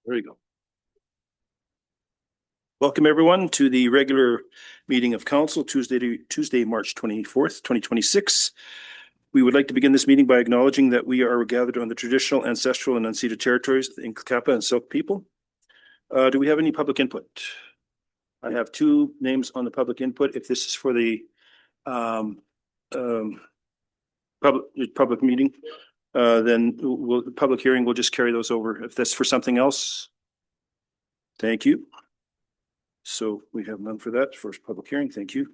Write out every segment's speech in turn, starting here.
There you go. Welcome, everyone, to the regular meeting of council, Tuesday, March 24th, 2026. We would like to begin this meeting by acknowledging that we are gathered on the traditional, ancestral, and unceded territories of the Inkakapa and Silk people. Do we have any public input? I have two names on the public input. If this is for the public meeting, then the public hearing will just carry those over. If that's for something else, thank you. So we have none for that first public hearing. Thank you.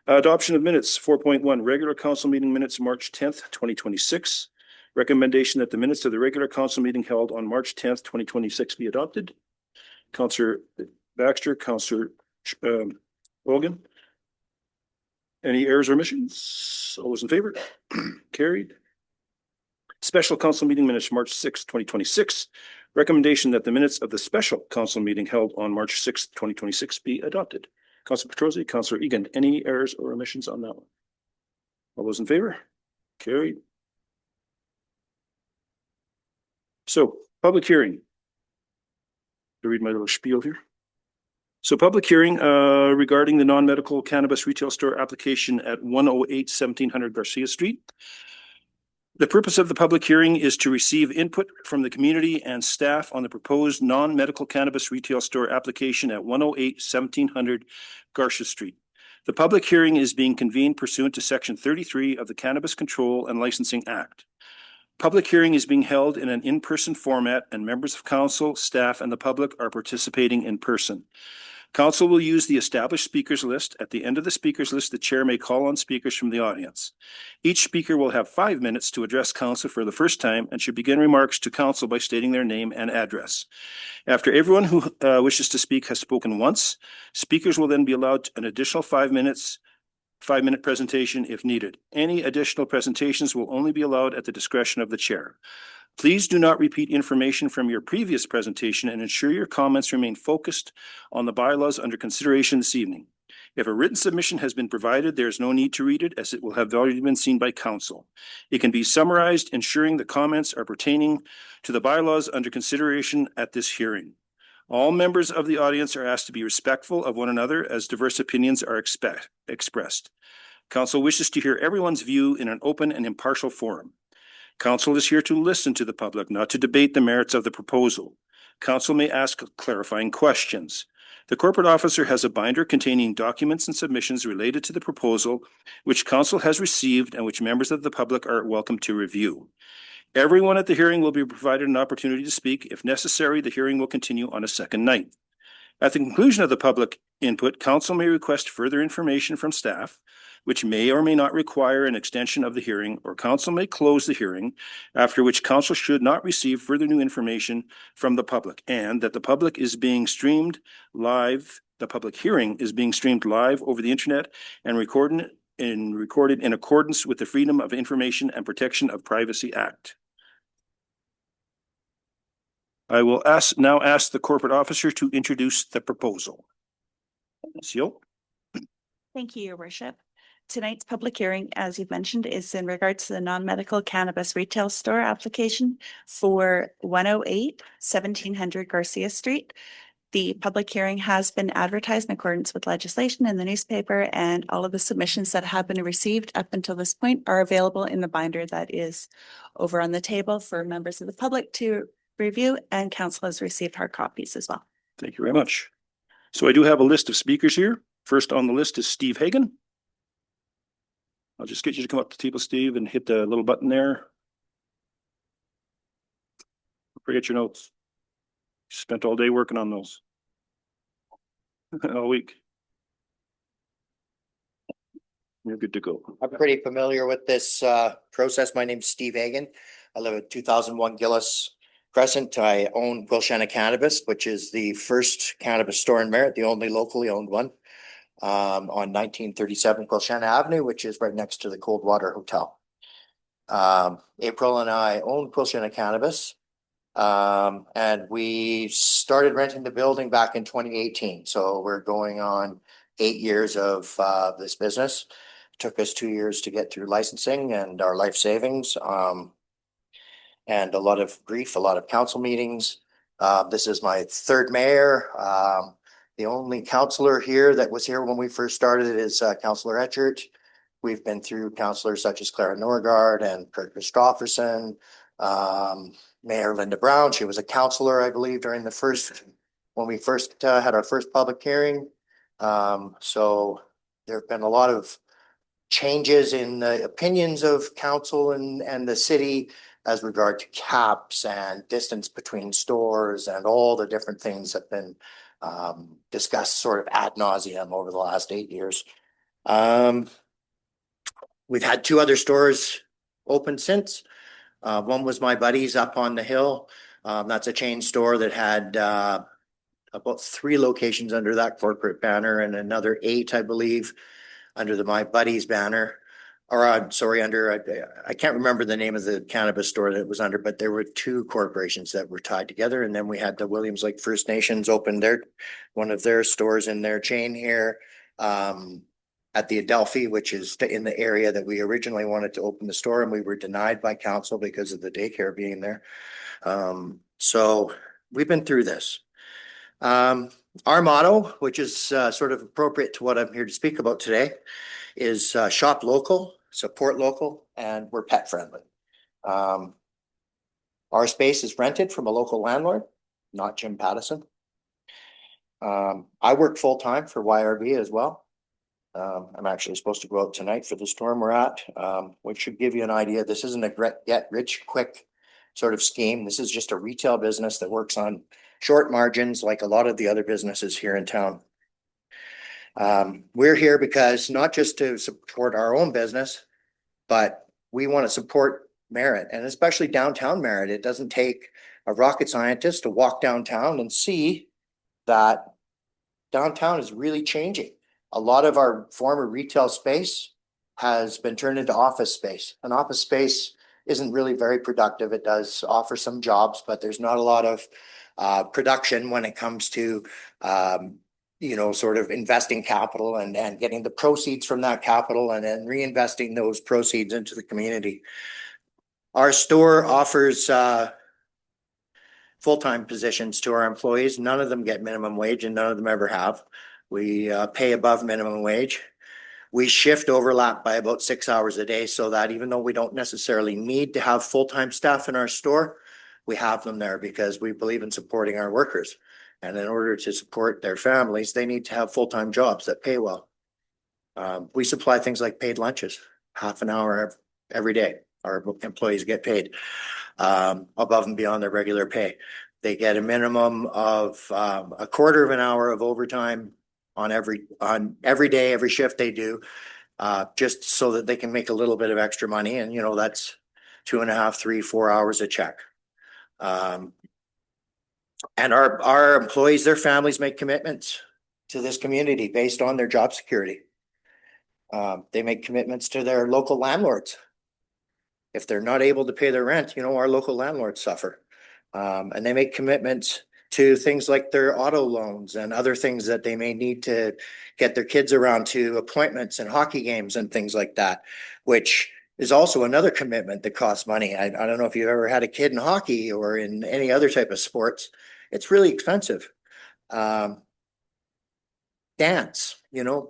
Adoption of minutes 4.1 regular council meeting minutes March 10th, 2026. Recommendation that the minutes of the regular council meeting held on March 10th, 2026 be adopted. Councillor Baxter, Councillor Hogan. Any errors or omissions? All those in favor? Carried. Special council meeting minutes March 6th, 2026. Recommendation that the minutes of the special council meeting held on March 6th, 2026 be adopted. Councillor Petrosi, Councillor Egan, any errors or omissions on that one? All those in favor? Carried. So, public hearing. To read my little spiel here. So, public hearing regarding the non-medical cannabis retail store application at 108 1700 Garcia Street. The purpose of the public hearing is to receive input from the community and staff on the proposed non-medical cannabis retail store application at 108 1700 Garcia Street. The public hearing is being convened pursuant to Section 33 of the Cannabis Control and Licensing Act. Public hearing is being held in an in-person format, and members of council, staff, and the public are participating in person. Council will use the established speakers list. At the end of the speakers list, the chair may call on speakers from the audience. Each speaker will have 5 minutes to address council for the first time and should begin remarks to council by stating their name and address. After everyone who wishes to speak has spoken once, speakers will then be allowed an additional 5 minute presentation if needed. Any additional presentations will only be allowed at the discretion of the chair. Please do not repeat information from your previous presentation and ensure your comments remain focused on the bylaws under consideration this evening. If a written submission has been provided, there is no need to read it as it will have already been seen by council. It can be summarized, ensuring the comments are pertaining to the bylaws under consideration at this hearing. All members of the audience are asked to be respectful of one another as diverse opinions are expressed. Council wishes to hear everyone's view in an open and impartial forum. Council is here to listen to the public, not to debate the merits of the proposal. Council may ask clarifying questions. The corporate officer has a binder containing documents and submissions related to the proposal, which council has received and which members of the public are welcome to review. Everyone at the hearing will be provided an opportunity to speak. If necessary, the hearing will continue on a second night. At the conclusion of the public input, council may request further information from staff, which may or may not require an extension of the hearing, or council may close the hearing, after which council should not receive further new information from the public, and that the public is being streamed live. The public hearing is being streamed live over the internet and recorded in accordance with the Freedom of Information and Protection of Privacy Act. I will now ask the corporate officer to introduce the proposal. Thank you, Your Worship. Tonight's public hearing, as you've mentioned, is in regards to the non-medical cannabis retail store application for 108 1700 Garcia Street. The public hearing has been advertised in accordance with legislation in the newspaper, and all of the submissions that have been received up until this point are available in the binder that is over on the table for members of the public to review, and council has received hard copies as well. Thank you very much. So I do have a list of speakers here. First on the list is Steve Hagan. I'll just get you to come up to the table, Steve, and hit the little button there. Forget your notes. Spent all day working on those. All week. You're good to go. I'm pretty familiar with this process. My name's Steve Hagan. I live at 2001 Gillis Crescent. I own Quilshanna Cannabis, which is the first cannabis store in Merritt, the only locally owned one, on 1937 Quilshanna Avenue, which is right next to the Coldwater Hotel. April and I own Quilshanna Cannabis, and we started renting the building back in 2018. So we're going on 8 years of this business. It took us 2 years to get through licensing and our life savings, and a lot of grief, a lot of council meetings, This is my third mayor. The only councillor here that was here when we first started is Councillor Etchert. We've been through councillors such as Clara Norgard and Kurt Christopherson, Mayor Linda Brown. She was a councillor, I believe, during the when we first had our first public hearing. So there have been a lot of changes in the opinions of council and the city as regard to caps and distance between stores, and all the different things have been discussed sort of ad nauseum over the last 8 years. We've had 2 other stores open since. One was My Buddies up on the hill. That's a chain store that had about 3 locations under that corporate banner, and another 8, I believe, under the My Buddies banner. Or sorry, I can't remember the name of the cannabis store that it was under, but there were 2 corporations that were tied together. And then we had the Williams Lake First Nations open one of their stores in their chain here at the Adelphi, which is in the area that we originally wanted to open the store, and we were denied by council because of the daycare being there. So we've been through this. Our motto, which is sort of appropriate to what I'm here to speak about today, is shop local, support local, and we're pet friendly. Our space is rented from a local landlord, not Jim Pattison. I work full-time for YRB as well. I'm actually supposed to go out tonight for the storm we're at, which should give you an idea. This isn't a get rich quick sort of scheme. This is just a retail business that works on short margins like a lot of the other businesses here in town. We're here because not just to support our own business, but we want to support Merritt, and especially downtown Merritt. It doesn't take a rocket scientist to walk downtown and see that downtown is really changing. A lot of our former retail space has been turned into office space. An office space isn't really very productive. It does offer some jobs, but there's not a lot of production when it comes to sort of investing capital and getting the proceeds from that capital and then reinvesting those proceeds into the community. Our store offers full-time positions to our employees. None of them get minimum wage, and none of them ever have. We pay above minimum wage. We shift overlap by about 6 hours a day, so that even though we don't necessarily need to have full-time staff in our store, we have them there because we believe in supporting our workers. And in order to support their families, they need to have full-time jobs that pay well. We supply things like paid lunches, half an hour every day. Our employees get paid above and beyond their regular pay. They get a minimum of a quarter of an hour of overtime on every day, every shift they do, just so that they can make a little bit of extra money. And, that's 2.5, 3, 4 hours a check. And our employees, their families make commitments to this community based on their job security. They make commitments to their local landlords. If they're not able to pay their rent, our local landlords suffer. And they make commitments to things like their auto loans and other things that they may need to get their kids around to appointments and hockey games and things like that, which is also another commitment that costs money. I don't know if you've ever had a kid in hockey or in any other type of sports. It's really expensive. Dance,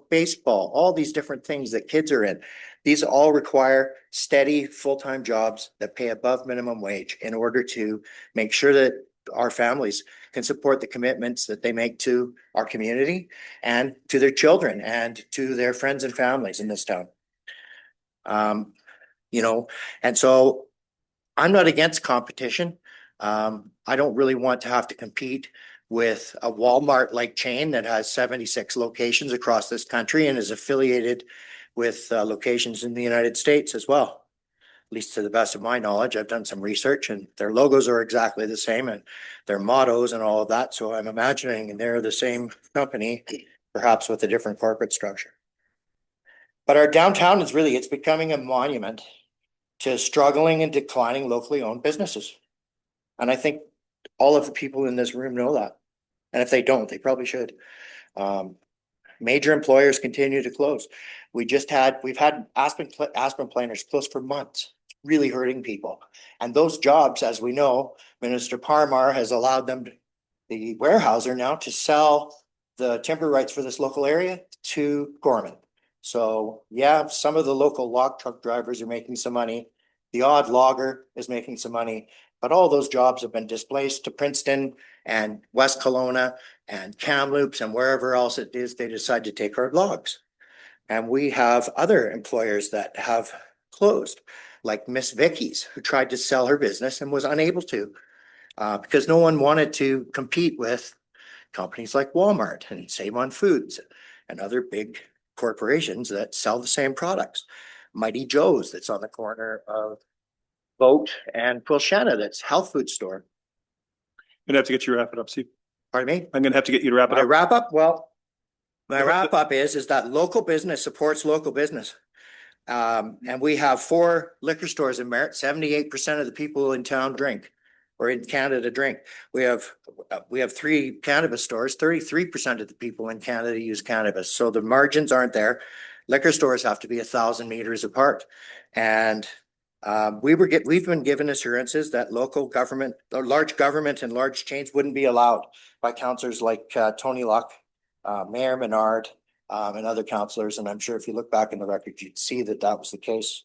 baseball, all these different things that kids are in. These all require steady full-time jobs that pay above minimum wage in order to make sure that our families can support the commitments that they make to our community and to their children and to their friends and families in this town. And so I'm not against competition. I don't really want to have to compete with a Walmart-like chain that has 76 locations across this country and is affiliated with locations in the United States as well. At least to the best of my knowledge, I've done some research, and their logos are exactly the same and their mottos and all of that. So I'm imagining they're the same company, perhaps with a different corporate structure. But our downtown it's becoming a monument to struggling and declining locally owned businesses. And I think all of the people in this room know that. And if they don't, they probably should. Major employers continue to close. We've had Aspen Planers close for months. really hurting people. And those jobs, as we know, Minister Parmar has allowed them, the warehouser now, to sell the timber rights for this local area to Gorman. So yeah, some of the local log truck drivers are making some money. The odd logger is making some money, but all those jobs have been displaced to Princeton and West Kelowna and Kamloops and wherever else it is they decide to take our logs. And we have other employers that have closed, like Miss Vicky's, who tried to sell her business and was unable to, because no one wanted to compete with companies like Walmart and Save on Foods and other big corporations that sell the same products. Mighty Joe's, that's on the corner of Boat and Quilchena, that's health food store. I'm gonna have to get you to wrap it up, Steve. Pardon me? I'm gonna have to get you to wrap it My up. wrap up, well, my wrap up is that local business supports local business. And we have 4 liquor stores in Merritt. 78% of the people in town drink, or in Canada drink. We have 3 cannabis stores. 33% of the people in Canada use cannabis. So the margins aren't there. Liquor stores have to be 1,000 meters apart. And we've been given assurances that local government, or large government and large chains wouldn't be allowed by councillors like Tony Luck, Mayor Menard, and other councillors. And I'm sure if you look back in the record, you'd see that that was the case.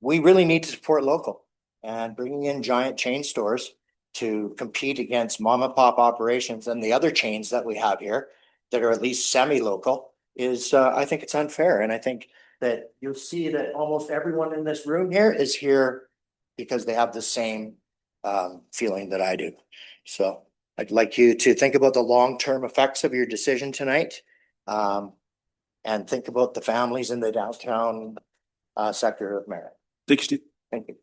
We really need to support local, and bringing in giant chain stores to compete against mom and pop operations and the other chains that we have here that are at least semi-local is, I think it's unfair. And I think that you'll see that almost everyone in this room here is here because they have the same feeling that I do. So I'd like you to think about the long-term effects of your decision tonight, and think about the families in the downtown sector of Merritt. Thank you, Steve. Thank you.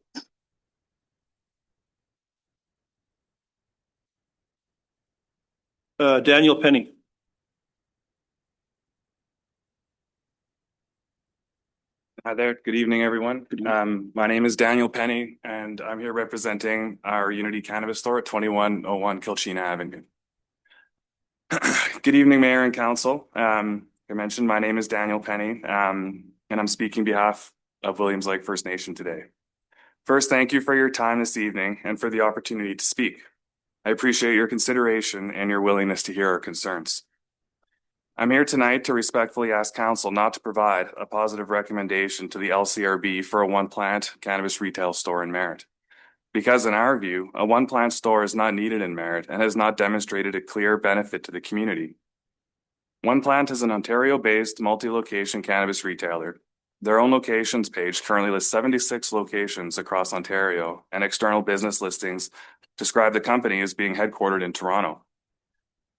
Daniel Penny. Hi there. Good evening, everyone. Good evening. My name is Daniel Penny, and I'm here representing our Unity Cannabis Store at 2101 Kilchena Avenue. Good evening, Mayor and Council. I mentioned my name is Daniel Penny, and I'm speaking on behalf of Williams Lake First Nation today. First, thank you for your time this evening and for the opportunity to speak. I appreciate your consideration and your willingness to hear our concerns. I'm here tonight to respectfully ask Council not to provide a positive recommendation to the LCRB for a one-plant cannabis retail store in Merritt. Because in our view, a one-plant store is not needed in Merritt and has not demonstrated a clear benefit to the community. One Plant is an Ontario-based multi-location cannabis retailer. Their own locations page currently lists 76 locations across Ontario, and external business listings describe the company as being headquartered in Toronto.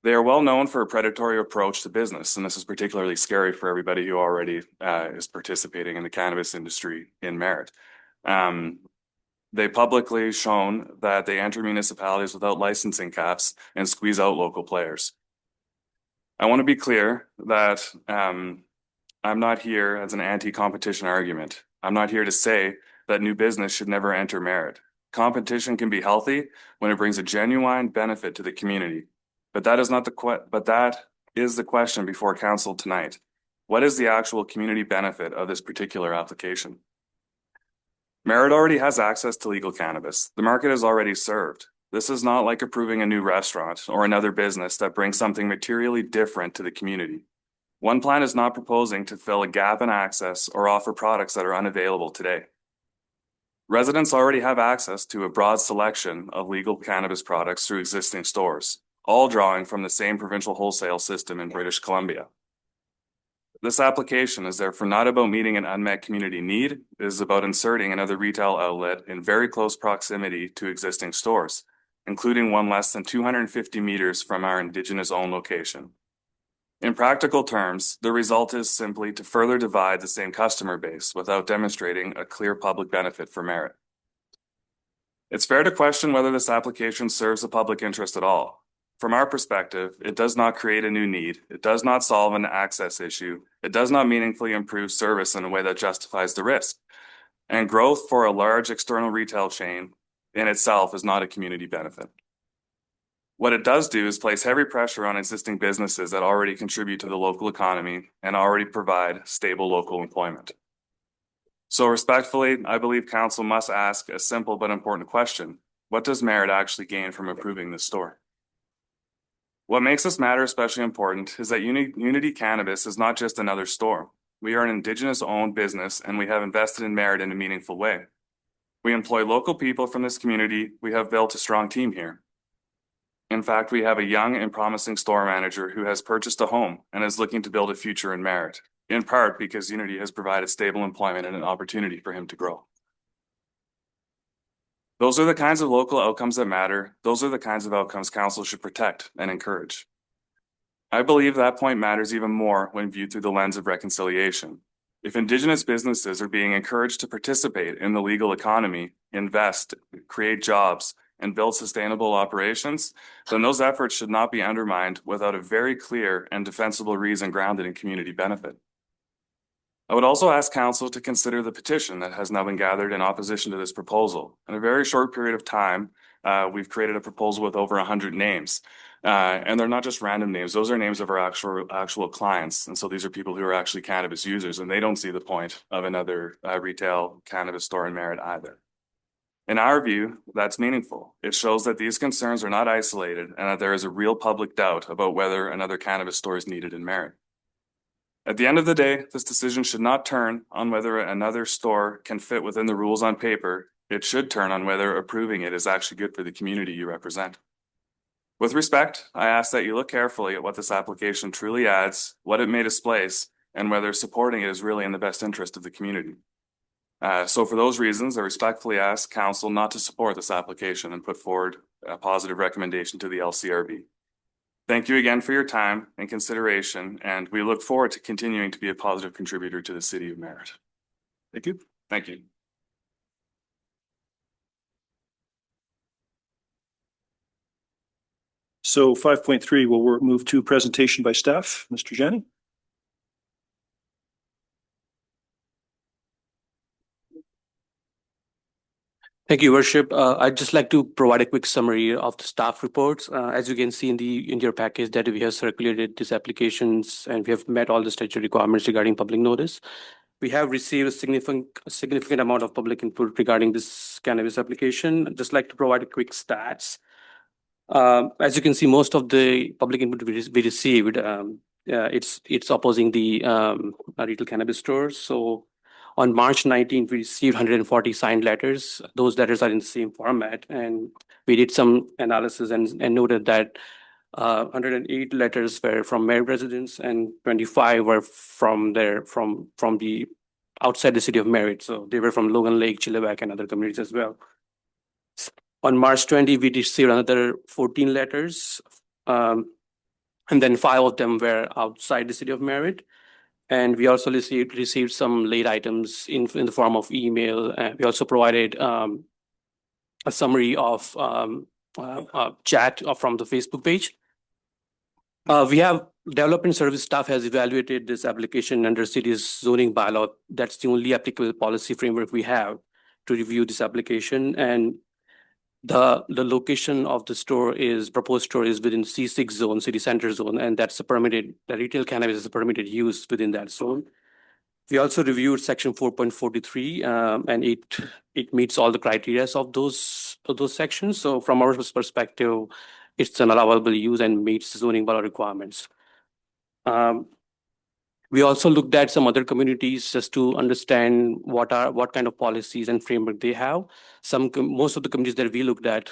They are well known for a predatory approach to business, and this is particularly scary for everybody who already is participating in the cannabis industry in Merritt. They publicly shown that they enter municipalities without licensing caps and squeeze out local players. I want to be clear that I'm not here as an anti-competition argument. I'm not here to say that new business should never enter Merritt. Competition can be healthy when it brings a genuine benefit to the community. But that is the question before Council tonight. What is the actual community benefit of this particular application? Merritt already has access to legal cannabis. The market is already served. This is not like approving a new restaurant or another business that brings something materially different to the community. One Plant is not proposing to fill a gap in access or offer products that are unavailable today. Residents already have access to a broad selection of legal cannabis products through existing stores, all drawing from the same provincial wholesale system in British Columbia. This application is therefore not about meeting an unmet community need. It is about inserting another retail outlet in very close proximity to existing stores, including one less than 250 meters from our Indigenous-owned location. In practical terms, the result is simply to further divide the same customer base without demonstrating a clear public benefit for Merritt. It's fair to question whether this application serves the public interest at all. From our perspective, it does not create a new need. It does not solve an access issue. It does not meaningfully improve service in a way that justifies the risk. And growth for a large external retail chain in itself is not a community benefit. What it does do is place heavy pressure on existing businesses that already contribute to the local economy and already provide stable local employment. So respectfully, I believe council must ask a simple but important question. What does Merritt actually gain from approving this store? What makes this matter especially important is that Unity Cannabis is not just another store. We are an Indigenous-owned business, and we have invested in Merritt in a meaningful way. We employ local people from this community. We have built a strong team here. In fact, we have a young and promising store manager who has purchased a home and is looking to build a future in Merritt, in part because Unity has provided stable employment and an opportunity for him to grow. Those are the kinds of local outcomes that matter. Those are the kinds of outcomes council should protect and encourage. I believe that point matters even more when viewed through the lens of reconciliation. If Indigenous businesses are being encouraged to participate in the legal economy, invest, create jobs, and build sustainable operations, then those efforts should not be undermined without a very clear and defensible reason grounded in community benefit. I would also ask council to consider the petition that has now been gathered in opposition to this proposal. In a very short period of time, we've created a proposal with over 100 names. And they're not just random names. Those are names of our actual clients. And so these are people who are actually cannabis users, and they don't see the point of another retail cannabis store in Merritt either. In our view, that's meaningful. It shows that these concerns are not isolated and that there is a real public doubt about whether another cannabis store is needed in Merritt. At the end of the day, this decision should not turn on whether another store can fit within the rules on paper. It should turn on whether approving it is actually good for the community you represent. With respect, I ask that you look carefully at what this application truly adds, what it may displace, and whether supporting it is really in the best interest of the community. So for those reasons, I respectfully ask council not to support this application and put forward a positive recommendation to the LCRB. Thank you again for your time and consideration, and we look forward to continuing to be a positive contributor to the city of Merritt. Thank you. Thank you. So 5.3, we'll move to presentation by staff. Mr. Janney. Thank you, Worship. I'd just like to provide a quick summary of the staff reports. As you can see in your package that we have circulated these applications and we have met all the statutory requirements regarding public notice. We have received a significant amount of public input regarding this cannabis application. I'd just like to provide a quick stats. As you can see, most of the public input we received, it's opposing the retail cannabis stores. So on March 19th, we received 140 signed letters. Those letters are in the same format, and we did some analysis and noted that 108 letters were from Merritt residents and 25 were from the outside the city of Merritt. So they were from Logan Lake, Chilliwack, and other communities as well. On March 20, we received another 14 letters, and then 5 of them were outside the city of Merritt. And we also received some late items in the form of email. We also provided a summary of chat from the Facebook page. We have development service staff has evaluated this application under city's zoning bylaw. That's the only applicable policy framework we have to review this application. And the location of the proposed store is within C6 zone, city center zone, and that's the retail cannabis is a permitted use within that zone. We also reviewed section 4.43, and it meets all the criteria of those sections. So from our perspective, it's an allowable use and meets zoning bylaw requirements. We also looked at some other communities just to understand what kind of policies and framework they have. Most of the communities that we looked at,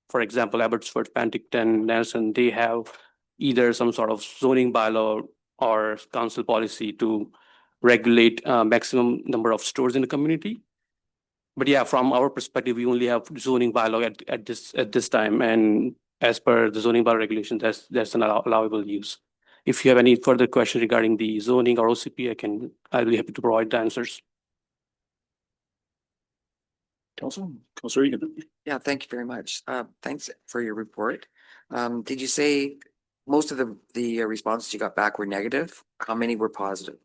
for example, Abbotsford, Penticton, Nelson, they have either some sort of zoning bylaw or council policy to regulate maximum number of stores in the community. But yeah, from our perspective, we only have zoning bylaw at this time, and as per the zoning bylaw regulations, that's an allowable use. If you have any further questions regarding the zoning or OCP, I'll be happy to provide the answers. Councilor Egan. Yeah, thank you very much. Thanks for your report. Did you say most of the responses you got back were negative? How many were positive?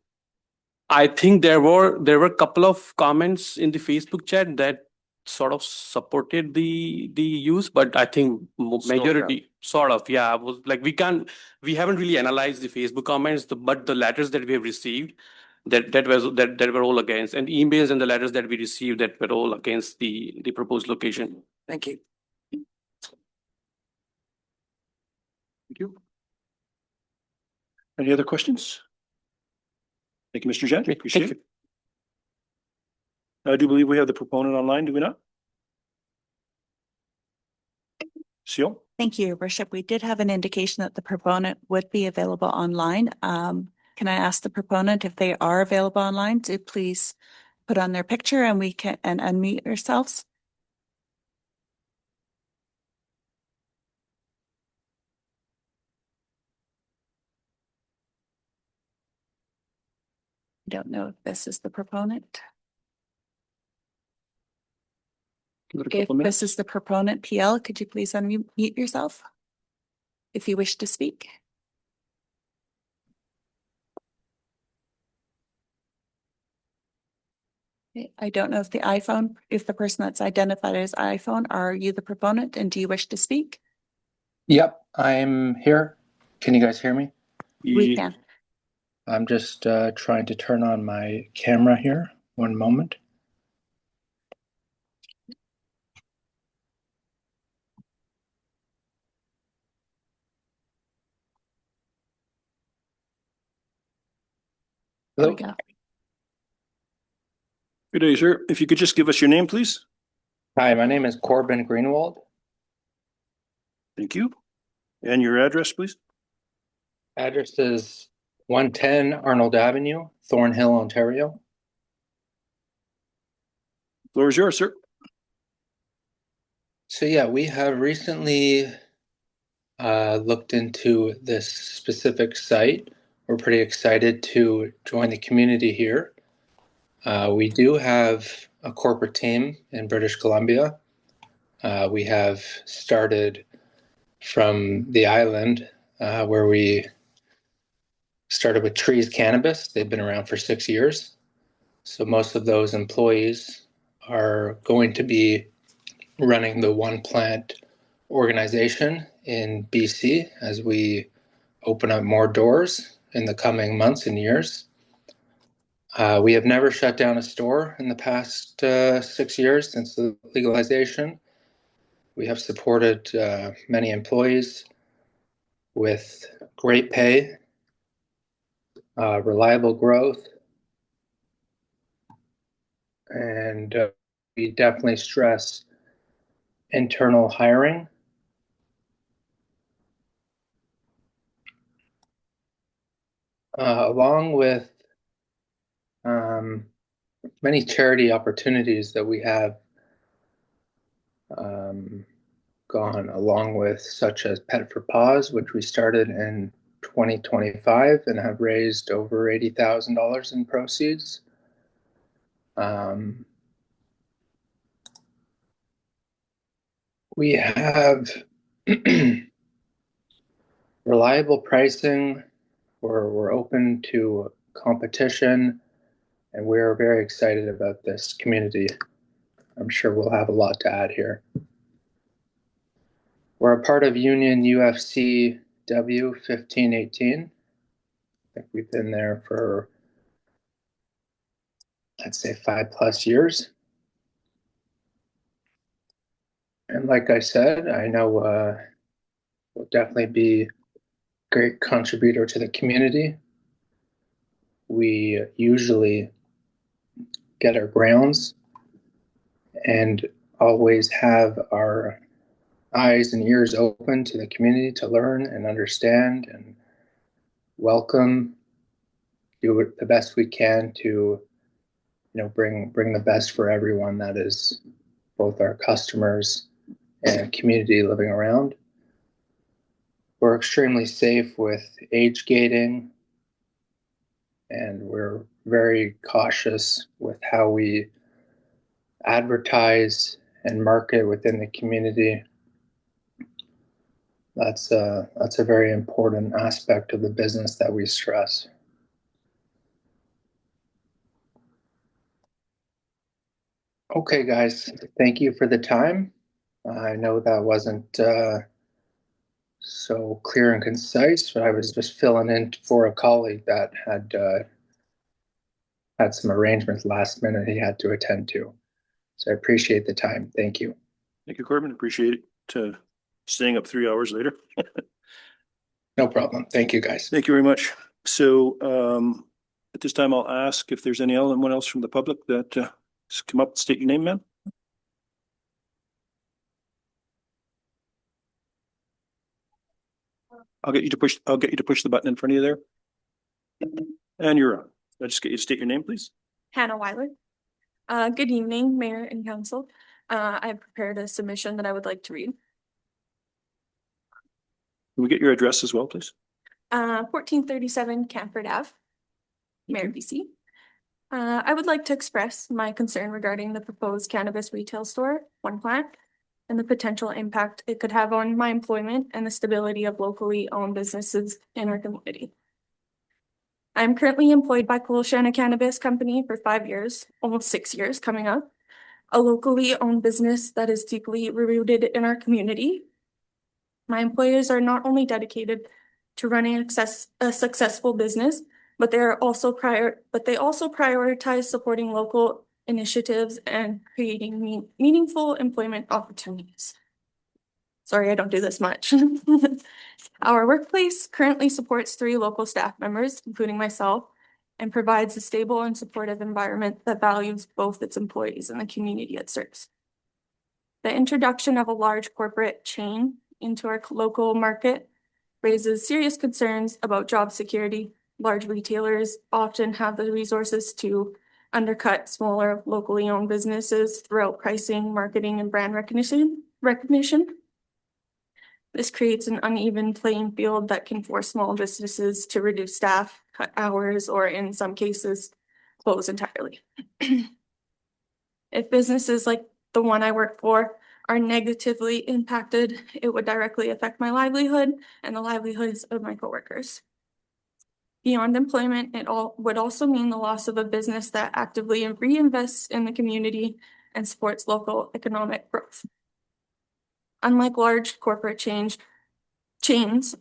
I think there were a couple of comments in the Facebook chat that sort of supported the use, but I think majority sort of, yeah, was like we haven't really analyzed the Facebook comments, but the letters that we have received, that were all against, and emails and the letters that we received that were all against the proposed location. Thank you. Thank you. Any other questions? Thank you, Mr. Jan. Thank Appreciate you. it. I do believe we have the proponent online, do we not? Seal? Thank you, Your Worship. We did have an indication that the proponent would be available online. Can I ask the proponent if they are available online to please put on their picture and we can and unmute yourselves? I don't know if this is the proponent. Give it a If couple minutes. this is the proponent, PL, could you please unmute yourself if you wish to speak? Okay, I don't know if if the person that's identified as iPhone, are you the proponent and do you wish to speak? Yep, I'm here. Can you guys hear me? We can. I'm just trying to turn on my camera here. One moment. There we Hello. go. Good day, sir. If you could just give us your name, please. Hi, my name is Corbin Greenwald. Thank you. And your address, please. Address is 110 Arnold Avenue, Thornhill, Ontario. Floor is yours, sir. So yeah, we have recently looked into this specific site. We're pretty excited to join the community here. We do have a corporate team in British Columbia. We have started from the island where we started with Trees Cannabis. They've been around for 6 years. So most of those employees are going to be running the one plant organization in BC as we open up more doors in the coming months and years. We have never shut down a store in the past 6 years since the legalization. We have supported many employees with great pay, reliable growth, and we definitely stress internal hiring. Along with many charity opportunities that we have gone along with, such as Pet for Paws, which we started in 2025 and have raised over $80,000 in proceeds. We have reliable pricing. We're open to competition, and we're very excited about this community. I'm sure we'll have a lot to add here. We're a part of Union UFC W 1518. I think we've been there for, let's say, 5+ years. And like I said, I know we'll definitely be a great contributor to the community. We usually get our grounds and always have our eyes and ears open to the community to learn and understand and welcome, do it the best we can to bring the best for everyone, that is both our customers and community living around. We're extremely safe with age gating, and we're very cautious with how we advertise and market within the community. That's a very important aspect of the business that we stress. Okay, guys, thank you for the time. I know that wasn't so clear and concise, but I was just filling in for a colleague that had had some arrangements last minute he had to attend to. So I appreciate the time. Thank you. Thank you, Corbin. Appreciate it. Staying up 3 hours later. No problem. Thank you, guys. Thank you very much. So at this time, I'll ask if there's anyone else from the public that just come up, state your name, man. I'll get you to push the button in front of you there. And you're on. I'll just get you to state your name, please. Hannah Weiler. Good evening, Mayor and Council. I have prepared a submission that I would like to read. Can we get your address as well, please? 1437 Camford Ave, Merritt, BC. I would like to express my concern regarding the proposed cannabis retail store, One Plant, and the potential impact it could have on my employment and the stability of locally owned businesses in our community. I'm currently employed by Shanna Cannabis Company for 5 years, almost 6 years coming up, a locally owned business that is deeply rooted in our community. My employers are not only dedicated to running a successful business, but they also prioritize supporting local initiatives and creating meaningful employment opportunities. Sorry, I don't do this much. Our workplace currently supports 3 local staff members, including myself, and provides a stable and supportive environment that values both its employees and the community it serves. The introduction of a large corporate chain into our local market raises serious concerns about job security. Large retailers often have the resources to undercut smaller locally owned businesses throughout pricing, marketing, and brand recognition. This creates an uneven playing field that can force small businesses to reduce staff, cut hours, or in some cases, close entirely. If businesses like the one I work for are negatively impacted, it would directly affect my livelihood and the livelihoods of my coworkers. Beyond employment, it would also mean the loss of a business that actively reinvests in the community and supports local economic growth. Unlike large corporate chains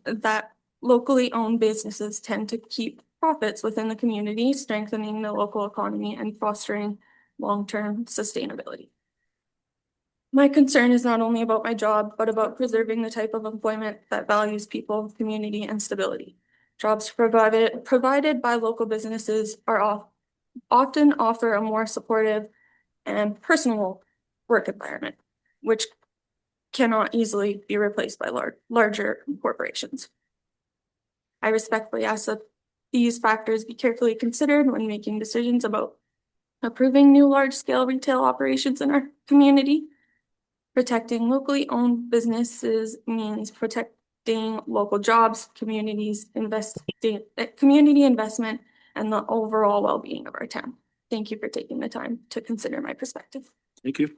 that locally owned businesses tend to keep profits within the community, strengthening the local economy and fostering long-term sustainability. My concern is not only about my job, but about preserving the type of employment that values people, community, and stability. Jobs provided by local businesses are often offer a more supportive and personal work environment, which cannot easily be replaced by larger corporations. I respectfully ask that these factors be carefully considered when making decisions about approving new large-scale retail operations in our community. Protecting locally owned businesses means protecting local jobs, community investment, and the overall well-being of our town. Thank you for taking the time to consider my perspective. Thank you.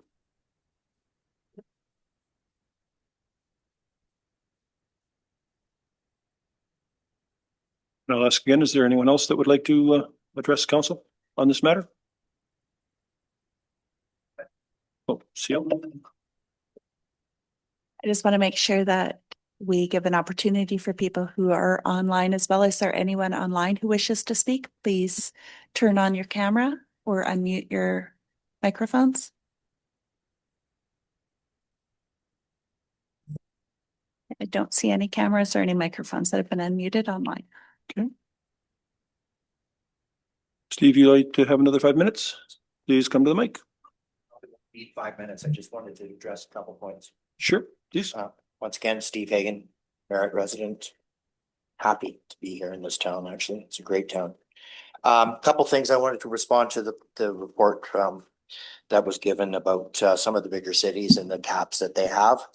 And I'll ask again, is there anyone else that would like to address council on this matter? Oh, Seal. I just want to make sure that we give an opportunity for people who are online as well. Is there anyone online who wishes to speak? Please turn on your camera or unmute your microphones. I don't see any cameras or any microphones that have been unmuted online. Okay. Steve, you like to have another 5 minutes? Please come to the mic. Need 5 minutes. I just wanted to address a couple points. Sure, please. Once again, Steve Hagan, Merritt resident. Happy to be here in this town, actually. It's a great town. Couple things I wanted to respond to the report that was given about some of the bigger cities and the caps that they have.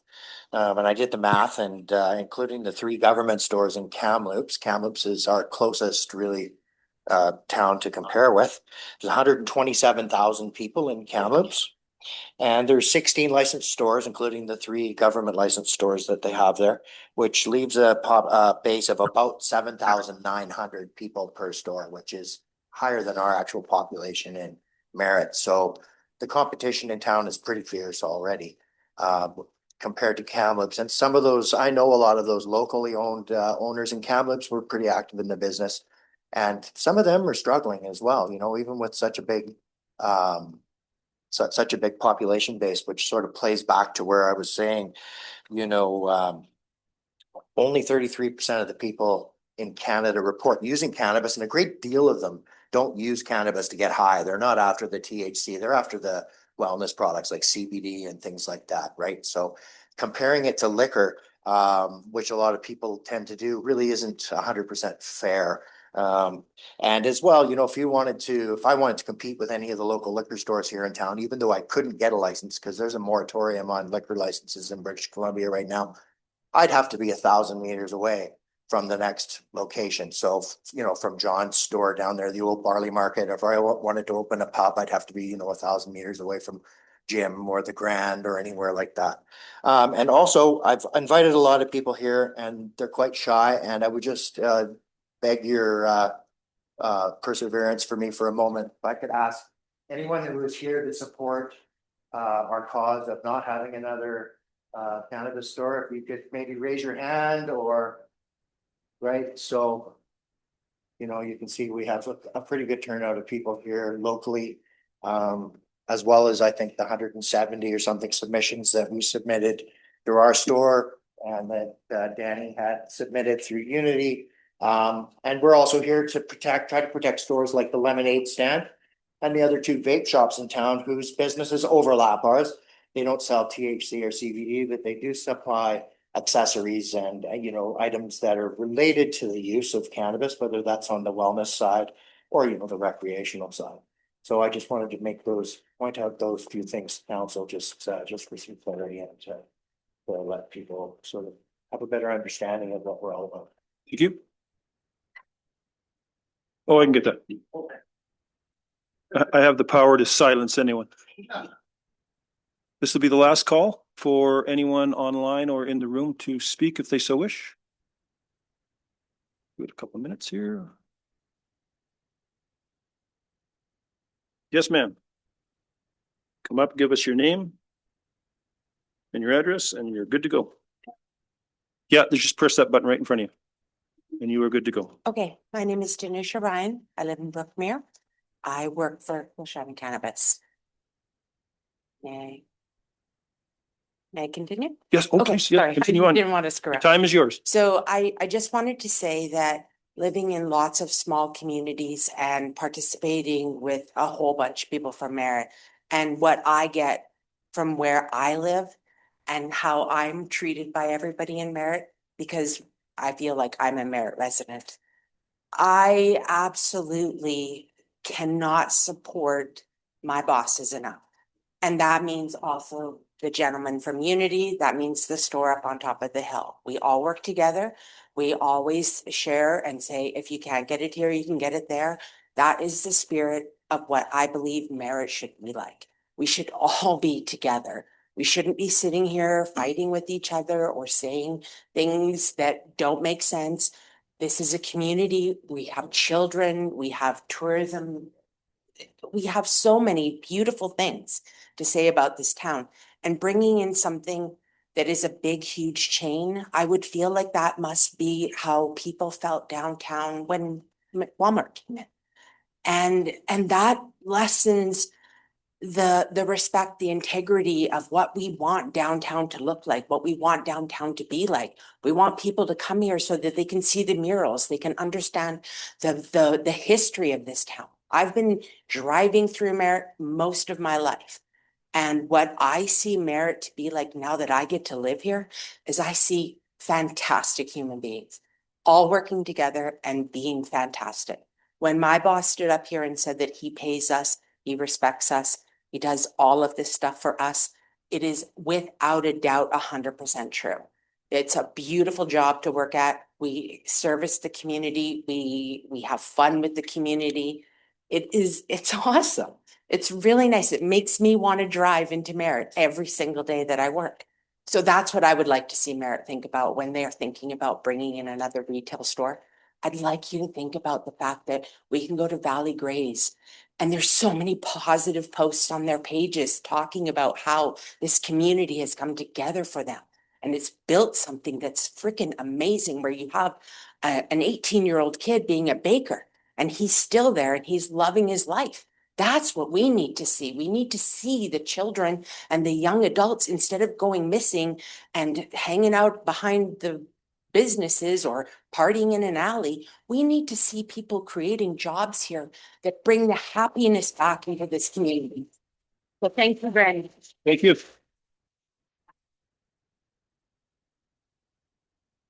And I did the math, and including the 3 government stores in Kamloops. Kamloops is our closest really town to compare with. There's 127,000 people in Kamloops. And there's 16 licensed stores, including the 3 government licensed stores that they have there, which leaves a base of about 7,900 people per store, which is higher than our actual population in Merritt. So the competition in town is pretty fierce already compared to Kamloops. And some of those, I know a lot of those locally owned owners in Kamloops were pretty active in the business. And some of them are struggling as well, you know, even with such a big, such a big population base, which sort of plays back to where I was saying, you know, only 33% of the people in Canada report using cannabis, and a great deal of them don't use cannabis to get high. They're not after the THC, they're after the wellness products like CBD and things like that, right? So comparing it to liquor, which a lot of people tend to do, really isn't 100% fair. And as well, you know, if I wanted to compete with any of the local liquor stores here in town, even though I couldn't get a license because there's a moratorium on liquor licenses in British Columbia right now, I'd have to be 1,000 meters away from the next location. So, you know, from John's store down there, the old barley market, if I wanted to open a pub, I'd have to be, you know, 1,000 meters away from Jim or the Grand or anywhere like that. And also I've invited a lot of people here and they're quite shy, and I would just beg your perseverance for me for a moment. If I could ask anyone who is here to support our cause of not having another cannabis store, if you could maybe raise your hand, or right, so you know, you can see we have a pretty good turnout of people here locally, as well as I think the 170 or something submissions that we submitted through our store and that Danny had submitted through Unity. And we're also here to try to protect stores like the Lemonade Stand and the other two vape shops in town whose businesses overlap ours. They don't sell THC or CBD, but they do supply accessories and, you know, items that are related to the use of cannabis, whether that's on the wellness side or, you know, the recreational side. So I just wanted to point out those few things, council, just for some clarity and to let people sort of have a better understanding of what we're all about. Thank you. Oh, I can get that. I have the power to silence anyone. This will be the last call for anyone online or in the room to speak if they so wish. Wait a couple of minutes here. Yes, ma'am. Come up, give us your name and your address, and you're good to go. Yeah, just press that button right in front of you, and you are good to go. Okay, my name is Janisha Ryan. I live in Brookmere. I work for Wilshire Cannabis. May I continue? Yes, okay, yeah, sorry, continue I on. didn't want to The screw up. time is yours. So I just wanted to say that living in lots of small communities and participating with a whole bunch of people from Merritt, and what I get from where I live and how I'm treated by everybody in Merritt, because I feel like I'm a Merritt resident. I absolutely cannot support my bosses enough. And that means also the gentleman from Unity, that means the store up on top of the hill. We all work together. We always share and say, if you can't get it here, you can get it there. That is the spirit of what I believe Merritt should be like. We should all be together. We shouldn't be sitting here fighting with each other or saying things that don't make sense. This is a community. We have children, we have tourism. We have so many beautiful things to say about this town, and bringing in something that is a big, huge chain. I would feel like that must be how people felt downtown when Walmart came in. And that lessens the respect, the integrity of what we want downtown to look like, what we want downtown to be like. We want people to come here so that they can see the murals, they can understand the history of this town. I've been driving through Merritt most of my life. And what I see Merritt to be like now that I get to live here is I see fantastic human beings all working together and being fantastic. When my boss stood up here and said that he pays us, he respects us, he does all of this stuff for us, it is without a doubt 100% true. It's a beautiful job to work at. We service the community. We have fun with the community. It's awesome. It's really nice. It makes me want to drive into Merritt every single day that I work. So that's what I would like to see Merritt think about when they're thinking about bringing in another retail store. I'd like you to think about the fact that we can go to Valley Grays, and there's so many positive posts on their pages talking about how this community has come together for them. And it's built something that's freaking amazing, where you have an 18-year-old kid being a baker. and he's still there and he's loving his life. That's what we need to see. We need to see the children and the young adults, instead of going missing and hanging out behind the businesses or partying in an alley. We need to see people creating jobs here that bring the happiness back into this community. So thank you very much. Thank you.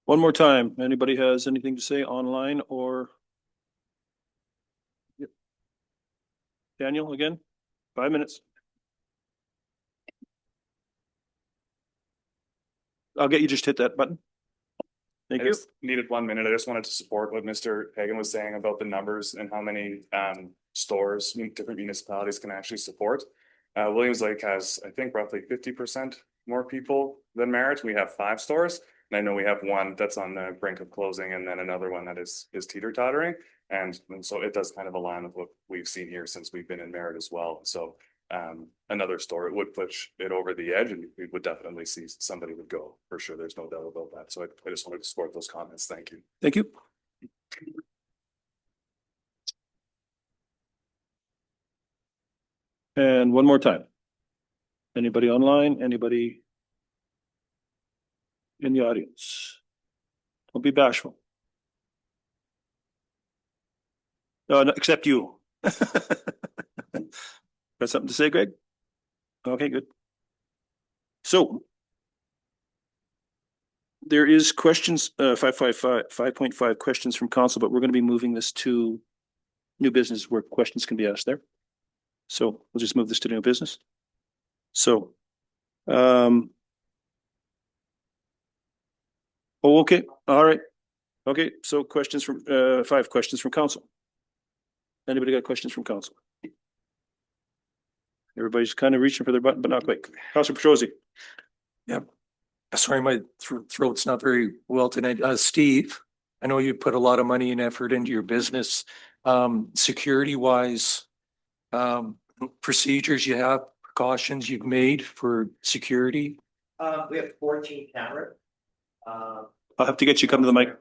One more time, anybody has anything to say online or? Yep. Daniel, again, 5 minutes. I'll get you, just hit that button. Thank I you. just needed 1 minute. I just wanted to support what Mr. Hagan was saying about the numbers and how many stores different municipalities can actually support. Williams Lake has, I think, roughly 50% more people than Merritt. We have 5 stores. And I know we have one that's on the brink of closing, and then another one that is teeter-tottering. And so it does kind of align with what we've seen here since we've been in Merritt as well. So another store, it would push it over the edge, and we would definitely see somebody would go for sure. There's no doubt about that. So I just wanted to support those comments. Thank you. Thank you. And one more time. Anybody online? Anybody in the audience? Don't be bashful. No, except you. Got something to say, Greg? Okay, good. So there is questions, 5.5 questions from council, but we're going to be moving this to new business where questions can be asked there. So we'll just move this to new business. So, oh, okay, all right. Okay, so questions from, 5 questions from council. Anybody got questions from council? Everybody's kind of reaching for their button, but not quite. Councilor Petrosi. Yep. Sorry, my throat's not very well tonight. Steve, I know you put a lot of money and effort into your business. Security wise, procedures you have, precautions you've made for security? We have 14 cameras. I'll have to get you come to the mic.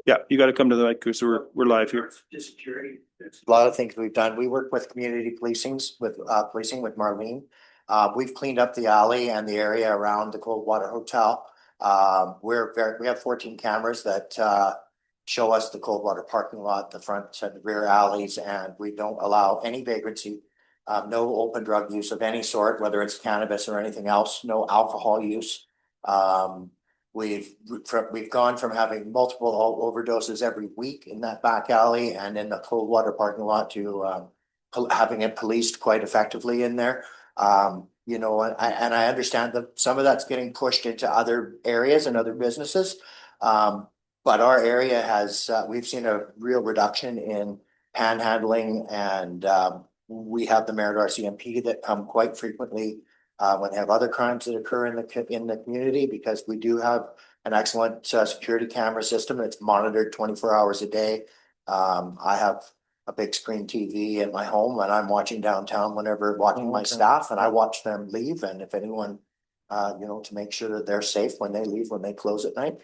Yeah, you got to come to the mic because we're live here. Security. A lot of things we've done. We work with community policing with Marlene. We've cleaned up the alley and the area around the Coldwater Hotel. We have 14 cameras that show us the Coldwater parking lot, the front and rear alleys, and we don't allow any vagrancy. No open drug use of any sort, whether it's cannabis or anything else. No alcohol use. We've gone from having multiple overdoses every week in that back alley and in the Coldwater parking lot to having it policed quite effectively in there. You know, and I understand that some of that's getting pushed into other areas and other businesses. But our area has, we've seen a real reduction in panhandling, and we have the Merritt RCMP that come quite frequently when they have other crimes that occur in the community, because we do have an excellent security camera system. It's monitored 24 hours a day. I have a big screen TV at my home, and I'm watching downtown whenever watching my staff, and I watch them leave. And if anyone, you know, to make sure that they're safe when they leave, when they close at night.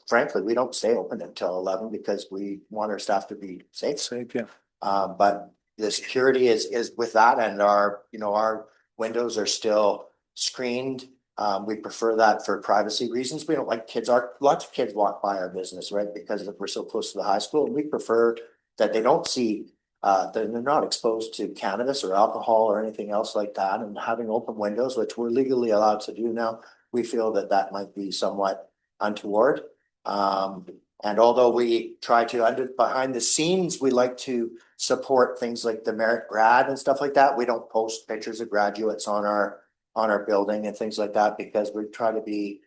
Frankly, we don't stay open until 11 because we want our staff to be safe. Safe, yeah. But the security is with that, and our windows are still screened. We prefer that for privacy reasons. We don't like lots of kids walk by our business, right? Because we're so close to the high school. We prefer that they don't see, that they're not exposed to cannabis or alcohol or anything else like that. And having open windows, which we're legally allowed to do now, we feel that might be somewhat untoward. And although we try to behind the scenes, we like to support things like the Merritt grad and stuff like that. We don't post pictures of graduates on our building and things like that, because we try to be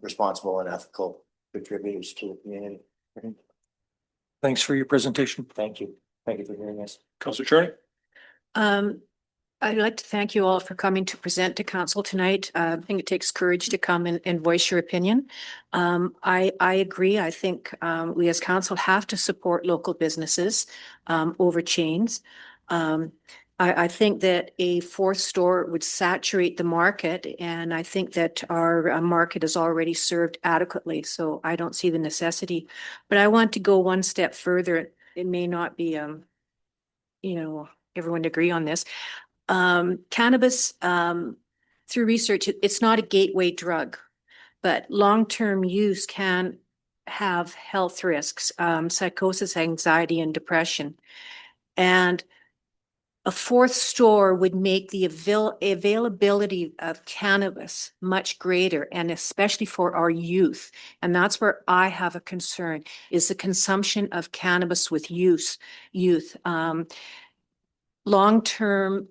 responsible and ethical contributors to the community. Thanks for your presentation. Thank you. Thank you for hearing us. Councilor Charney. I'd like to thank you all for coming to present to council tonight. I think it takes courage to come and voice your opinion. I agree. I think we as council have to support local businesses over chains. I think that a fourth store would saturate the market, and I think that our market is already served adequately, so I don't see the necessity. But I want to go one step further. It may not be, everyone agree on this. Cannabis, through research, it's not a gateway drug, but long-term use can have health risks, psychosis, anxiety, and depression. And a fourth store would make the availability of cannabis much greater, and especially for our youth. And that's where I have a concern, is the consumption of cannabis with youth. Long-term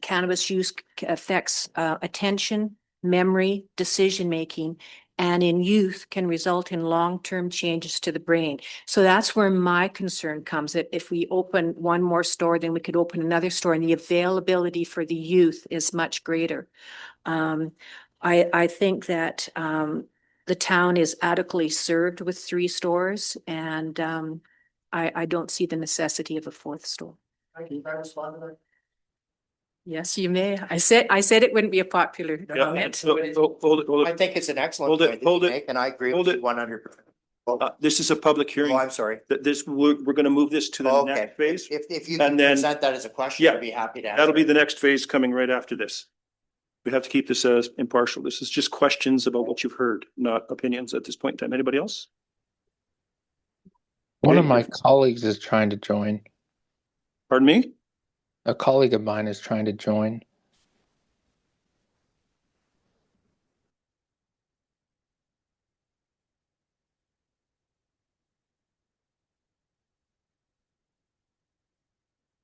cannabis use affects attention, memory, decision-making, and in youth can result in long-term changes to the brain. So that's where my concern comes. If we open one more store, then we could open another store, and the availability for the youth is much greater. I think that the town is adequately served with 3 stores, and I don't see the necessity of a fourth store. Yes, you may. I said it wouldn't be a popular comment. Hold it. I think it's an excellent Hold it, point that hold you it, make, and I agree hold with it. you 100%. This is a public hearing. Oh, I'm sorry. We're gonna move this to the Okay. next phase. If you And can then- present that as a question, Yeah, I'd be happy to answer. That'll be it. the next phase coming right after this. We have to keep this impartial. This is just questions about what you've heard, not opinions at this point in time. Anybody else? One of Okay, my colleagues is trying to join. Pardon me? A colleague of mine is trying to join.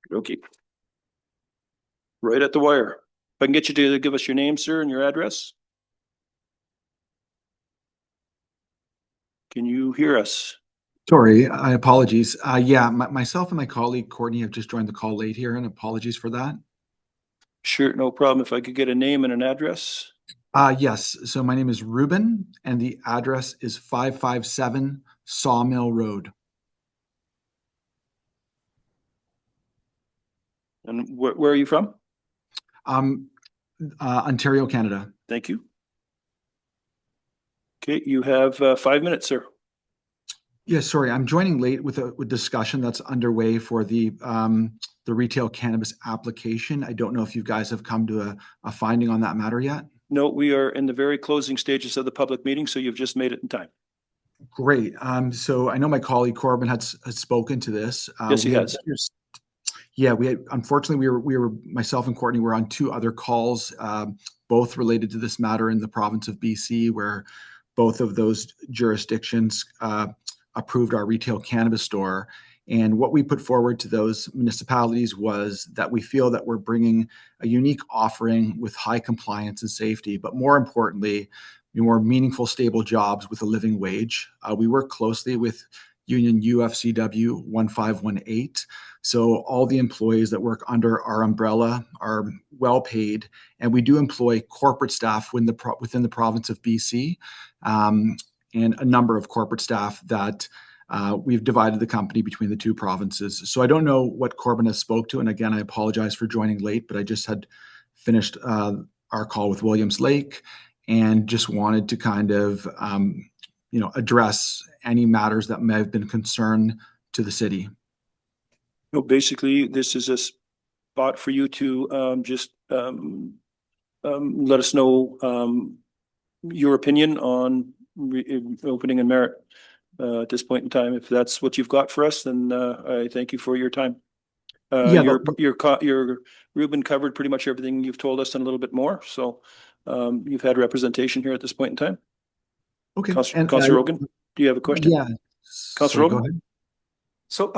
Okay. Right at the wire. If I can get you to give us your name, sir, and your address. Can you hear us? Sorry, I apologies. Yeah, myself and my colleague Courtney have just joined the call late here, and apologies for that. Sure, no problem. If I could get a name and an address. Yes, so my name is Ruben, and the address is 557 Sawmill Road. And where are you from? Ontario, Canada. Thank you. Okay, you have 5 minutes, sir. Yeah, sorry, I'm joining late with a discussion that's underway for the retail cannabis application. I don't know if you guys have come to a finding on that matter yet. No, we are in the very closing stages of the public meeting, so you've just made it in time. Great. So I know my colleague Corbin had spoken to this. Yes, he we had has. Yeah, we had, unfortunately, we were myself and Courtney were on 2 other calls, both related to this matter in the province of BC, where both of those jurisdictions approved our retail cannabis store. And what we put forward to those municipalities was that we feel that we're bringing a unique offering with high compliance and safety, but more importantly, more meaningful, stable jobs with a living wage. We work closely with Union UFCW 1518. So all the employees that work under our umbrella are well paid, and we do employ corporate staff within the province of BC, and a number of corporate staff that we've divided the company between the 2 provinces. So I don't know what Corbin has spoke to, and again, I apologize for joining late, but I just had finished our call with Williams Lake and just wanted to kind of address any matters that may have been concern to the city. No, basically, this is a spot for you to just let us know your opinion on opening in Merritt at this point in time. If that's what you've got for us, then I thank you for your time. Yeah, your Ruben covered pretty much everything you've told us and a little bit more. So you've had representation here at this point in time. Okay. Councillor Rogan, do you have a question? Yeah. Councillor Sorry, go Rogan? ahead. So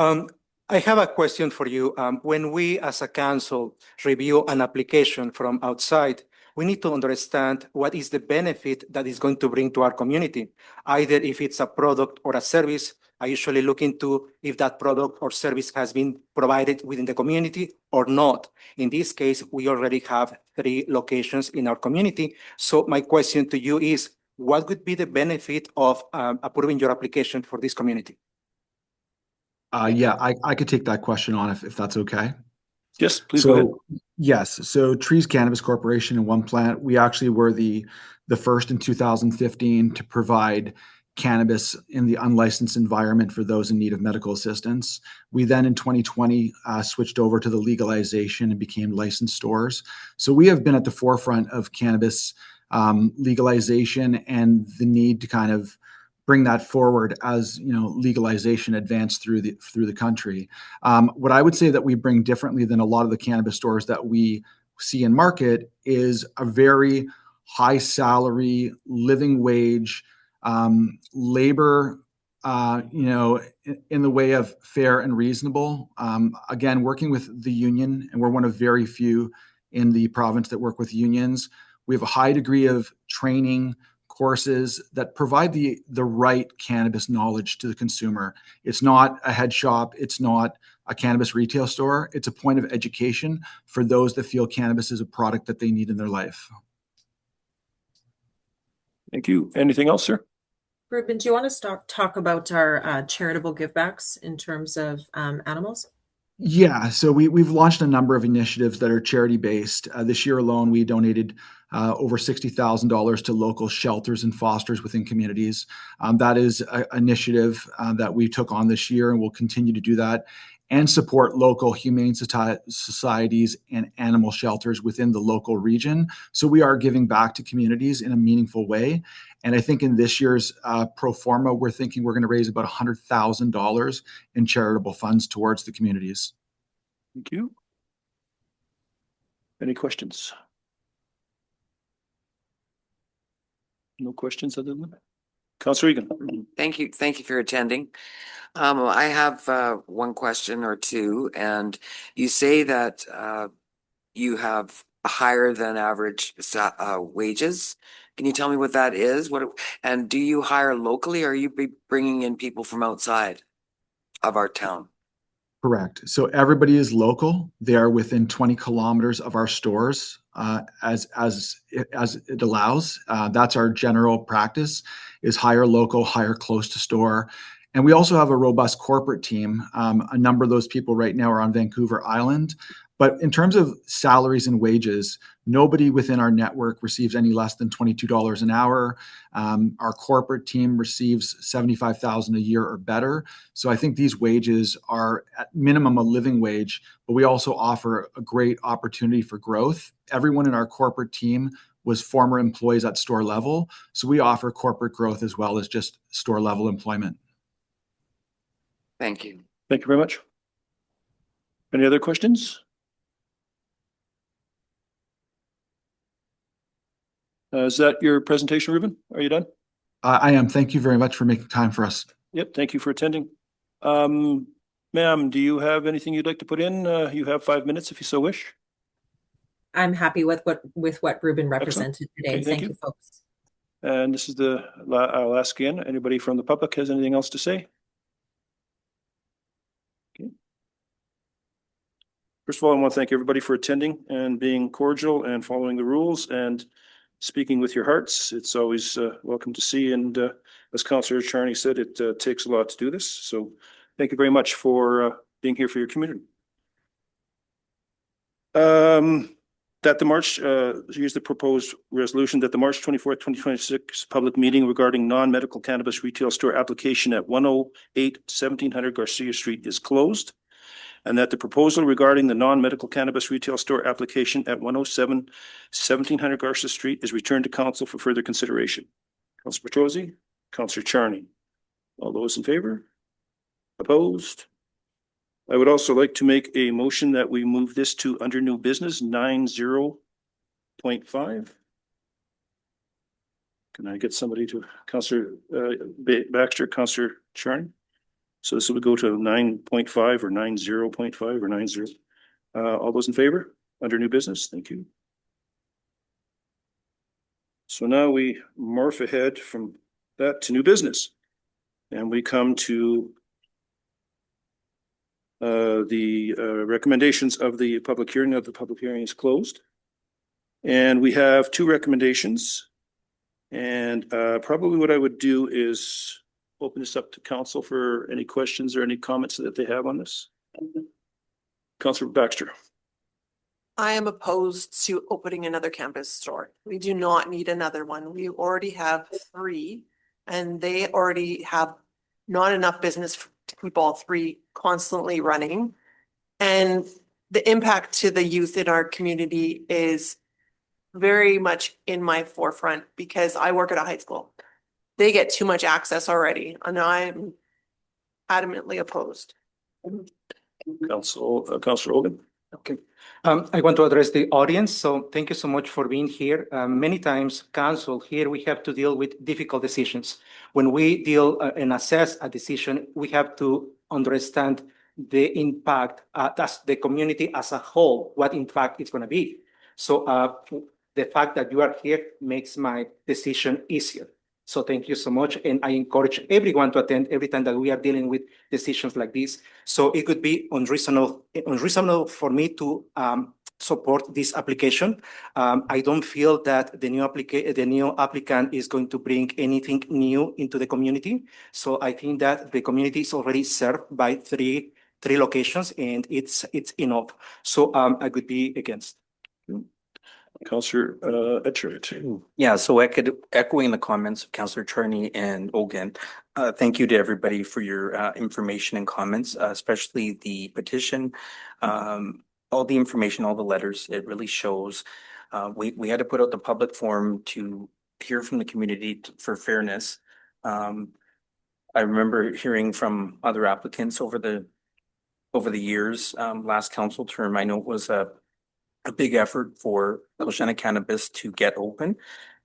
I have a question for you. When we as a council review an application from outside, we need to understand what is the benefit that is going to bring to our community. Either if it's a product or a service, I usually look into if that product or service has been provided within the community or not. In this case, we already have 3 locations in our community. So my question to you is, what would be the benefit of approving your application for this community? Yeah, I could take that question on if that's okay. Yes, please go ahead. So, yes, so Trees Cannabis Corporation in One Plant, we actually were the first in 2015 to provide cannabis in the unlicensed environment for those in need of medical assistance. We then in 2020 switched over to the legalization and became licensed stores. So we have been at the forefront of cannabis legalization and the need to kind of bring that forward as legalization advanced through the country. What I would say that we bring differently than a lot of the cannabis stores that we see in market is a very high salary, living wage, labor, in the way of fair and reasonable. Again, working with the union, and we're one of very few in the province that work with unions. We have a high degree of training courses that provide the right cannabis knowledge to the consumer. It's not a head shop. It's not a cannabis retail store. It's a point of education for those that feel cannabis is a product that they need in their life. Thank you. Anything else, sir? Ruben, do you want to talk about our charitable givebacks in terms of animals? Yeah, so we've launched a number of initiatives that are charity based. This year alone, we donated over $60,000 to local shelters and fosters within communities. That is an initiative that we took on this year, and we'll continue to do that and support local humane societies and animal shelters within the local region. So we are giving back to communities in a meaningful way. And I think in this year's pro forma, we're thinking we're going to raise about $100,000 in charitable funds towards the communities. Thank you. Any questions? No questions other than that? Councillor Egan. Thank you. Thank you for attending. I have one question or two, and you say that you have higher than average wages. Can you tell me what that is? And do you hire locally, or are you bringing in people from outside of our town? Correct. So everybody is local. They are within 20 kilometers of our stores as it allows. That's our general practice: is hire local, hire close to store. And we also have a robust corporate team. A number of those people right now are on Vancouver Island. But in terms of salaries and wages, nobody within our network receives any less than $22 an hour. Our corporate team receives $75,000 a year or better. So I think these wages are at minimum a living wage, but we also offer a great opportunity for growth. Everyone in our corporate team was former employees at store level. So we offer corporate growth as well as just store level employment. Thank you. Thank you very much. Any other questions? Is that your presentation, Ruben? Are you done? I am. Thank you very much for making time for us. Yep. Thank you for attending. Ma'am, do you have anything you'd like to put in? You have 5 minutes if you so wish. I'm happy with what Ruben represented today. Okay, thank you, folks. And this is I'll ask again, anybody from the public has anything else to say? Okay. First of all, I want to thank everybody for attending and being cordial and following the rules and speaking with your hearts. It's always welcome to see. And as Councillor Charney said, it takes a lot to do this. So thank you very much for being here for your community. Here's the proposed resolution that the March 24th, 2026 public meeting regarding non-medical cannabis retail store application at 108 1700 Garcia Street is closed, and that the proposal regarding the non-medical cannabis retail store application at 107 1700 Garcia Street is returned to council for further consideration. Councillor Petrosi, Councillor Charney. All those in favor? Opposed? I would also like to make a motion that we move this to under new business 90.5. Can I get somebody to Councillor Baxter, Councillor Charney? So this will go to 9.5 or 90.5 or 90. All those in favor under new business? Thank you. So now we morph ahead from that to new business, and we come to the recommendations of the public hearing. The public hearing is closed, and we have two recommendations. And probably what I would do is open this up to council for any questions or any comments that they have on this. Councillor Baxter. I am opposed to opening another cannabis store. We do not need another one. We already have 3 and they already have not enough business to keep all 3 constantly running. And the impact to the youth in our community is very much in my forefront because I work at a high school. They get too much access already and I'm adamantly opposed. Councillor Hogan. Okay. I want to address the audience. So thank you so much for being here. Many times, council, here we have to deal with difficult decisions. When we deal and assess a decision, we have to understand the impact, that's the community as a whole, what impact it's going to be. So the fact that you are here makes my decision easier. So thank you so much. And I encourage everyone to attend every time that we are dealing with decisions like this. So it could be unreasonable for me to support this application. I don't feel that the new applicant is going to bring anything new into the community. So I think that the community is already served by three locations and it's enough. So I could be against. Councillor Etchert. Yeah, so echoing the comments of Councillor Charney and Ogan, thank you to everybody for your information and comments, especially the petition, all the information, all the letters. It really shows. We had to put out the public forum to hear from the community for fairness. I remember hearing from other applicants over the years. Last council term, I know it was a big effort for Wilshana Cannabis to get open.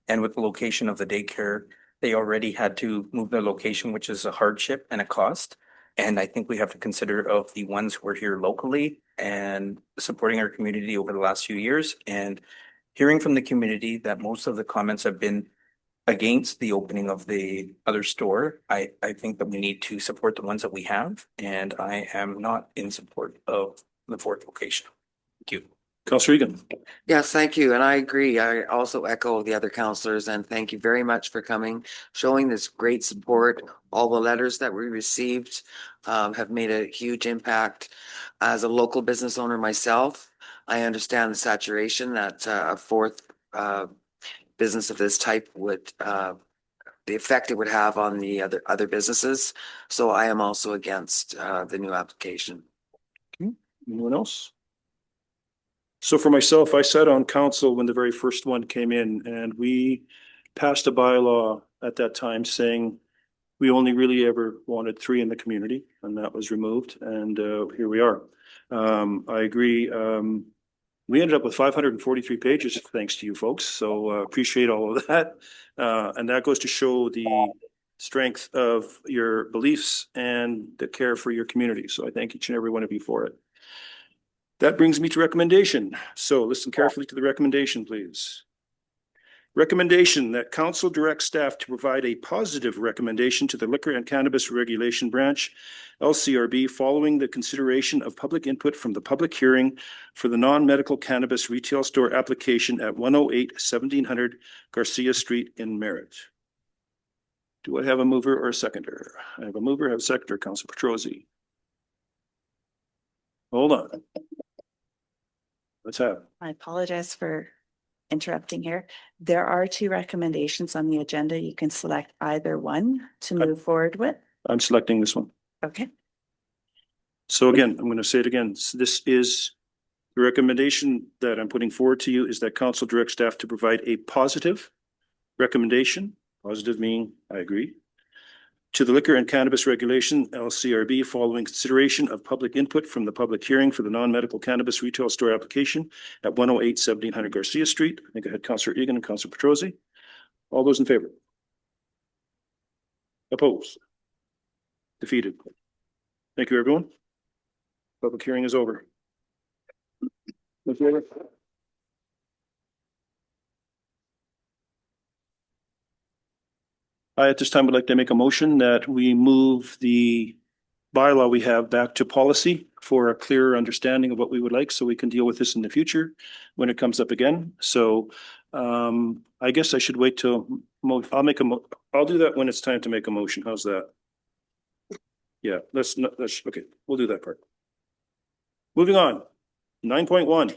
And with the location of the daycare, they already had to move their location, which is a hardship and a cost. And I think we have to consider of the ones who are here locally and supporting our community over the last few years and hearing from the community that most of the comments have been against the opening of the other store. I think that we need to support the ones that we have, and I am not in support of the 4th location. Thank you. Councillor Egan. Yes, thank you. And I agree. I also echo the other councillors and thank you very much for coming, showing this great support. All the letters that we received have made a huge impact. As a local business owner myself, I understand the saturation that a 4th business of this type would, the effect it would have on the other businesses. So I am also against the new application. Okay. Anyone else? So for myself, I sat on council when the very first one came in and we passed a bylaw at that time saying we only really ever wanted 3 in the community and that was removed. And here we are. I agree. We ended up with 543 pages thanks to you folks. So appreciate all of that. And that goes to show the strength of your beliefs and the care for your community. So I thank each and every one of you for it. That brings me to recommendation. So listen carefully to the recommendation, please. Recommendation that council direct staff to provide a positive recommendation to the Liquor and Cannabis Regulation Branch, LCRB, following the consideration of public input from the public hearing for the non-medical cannabis retail store application at 108 1700 Garcia Street in Merritt. Do I have a mover or a seconder? I have a mover, I have a seconder, Councilor Petrosi. Hold on. Let's have. I apologize for interrupting here. There are 2 recommendations on the agenda. You can select either one to move forward with. I'm selecting this one. Okay. So again, I'm going to say it again. This is the recommendation that I'm putting forward to you is that council direct staff to provide a positive recommendation. Positive meaning I agree. To the Liquor and Cannabis Regulation, LCRB, following consideration of public input from the public hearing for the non-medical cannabis retail store application at 108 1700 Garcia Street. I think I had Councillor Egan and Councillor Petrosi. All those in favor? Opposed? Defeated? Thank you, everyone. Public hearing is over. In favor? I, at this time, would like to make a motion that we move the bylaw we have back to policy for a clearer understanding of what we would like, so we can deal with this in the future when it comes up again. So I guess I should wait till I'll do that when it's time to make a motion. How's that? Yeah, let's okay, we'll do that part. Moving on, 9.1.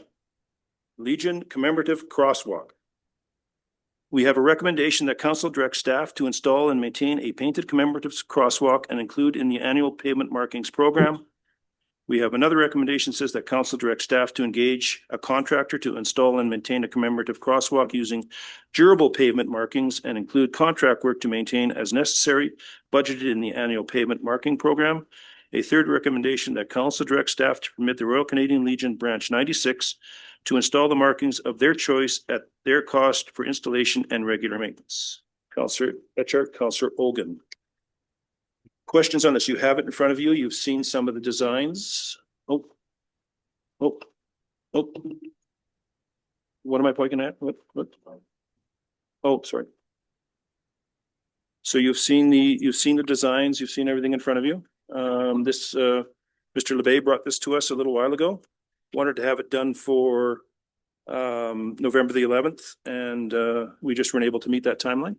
Legion Commemorative Crosswalk. We have a recommendation that council direct staff to install and maintain a painted commemorative crosswalk and include in the annual pavement markings program. We have another recommendation says that council direct staff to engage a contractor to install and maintain a commemorative crosswalk using durable pavement markings and include contract work to maintain as necessary, budgeted in the annual pavement marking program. A third recommendation that council direct staff to permit the Royal Canadian Legion Branch 96 to install the markings of their choice at their cost for installation and regular maintenance. Councillor Etchart, Councillor Olgan. Questions on this? You have it in front of you. You've seen some of the designs. Oh. What am I pointing at? What? Oh, sorry. So you've seen the designs, you've seen everything in front of you. Mr. LeBay brought this to us a little while ago. Wanted to have it done for November the 11th, and we just weren't able to meet that timeline.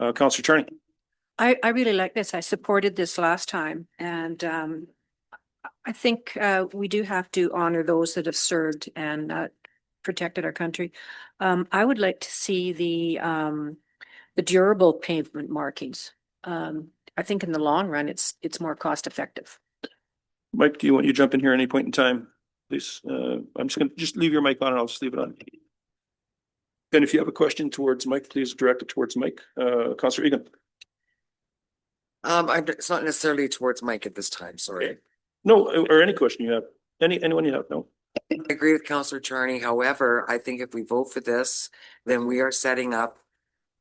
Councillor Charney. I really like this. I supported this last time, and I think we do have to honor those that have served and protected our country. I would like to see the durable pavement markings. I think in the long run, it's more cost effective. Mike, do you want you to jump in here at any point in time, please? I'm just going to leave your mic on and I'll just leave it on. And if you have a question towards Mike, please direct it towards Mike. Councillor Egan. It's not necessarily towards Mike at this time, sorry. Okay. No, or any question you have. Anyone you have, no. I agree with Councillor Charney. However, I think if we vote for this, then we are setting up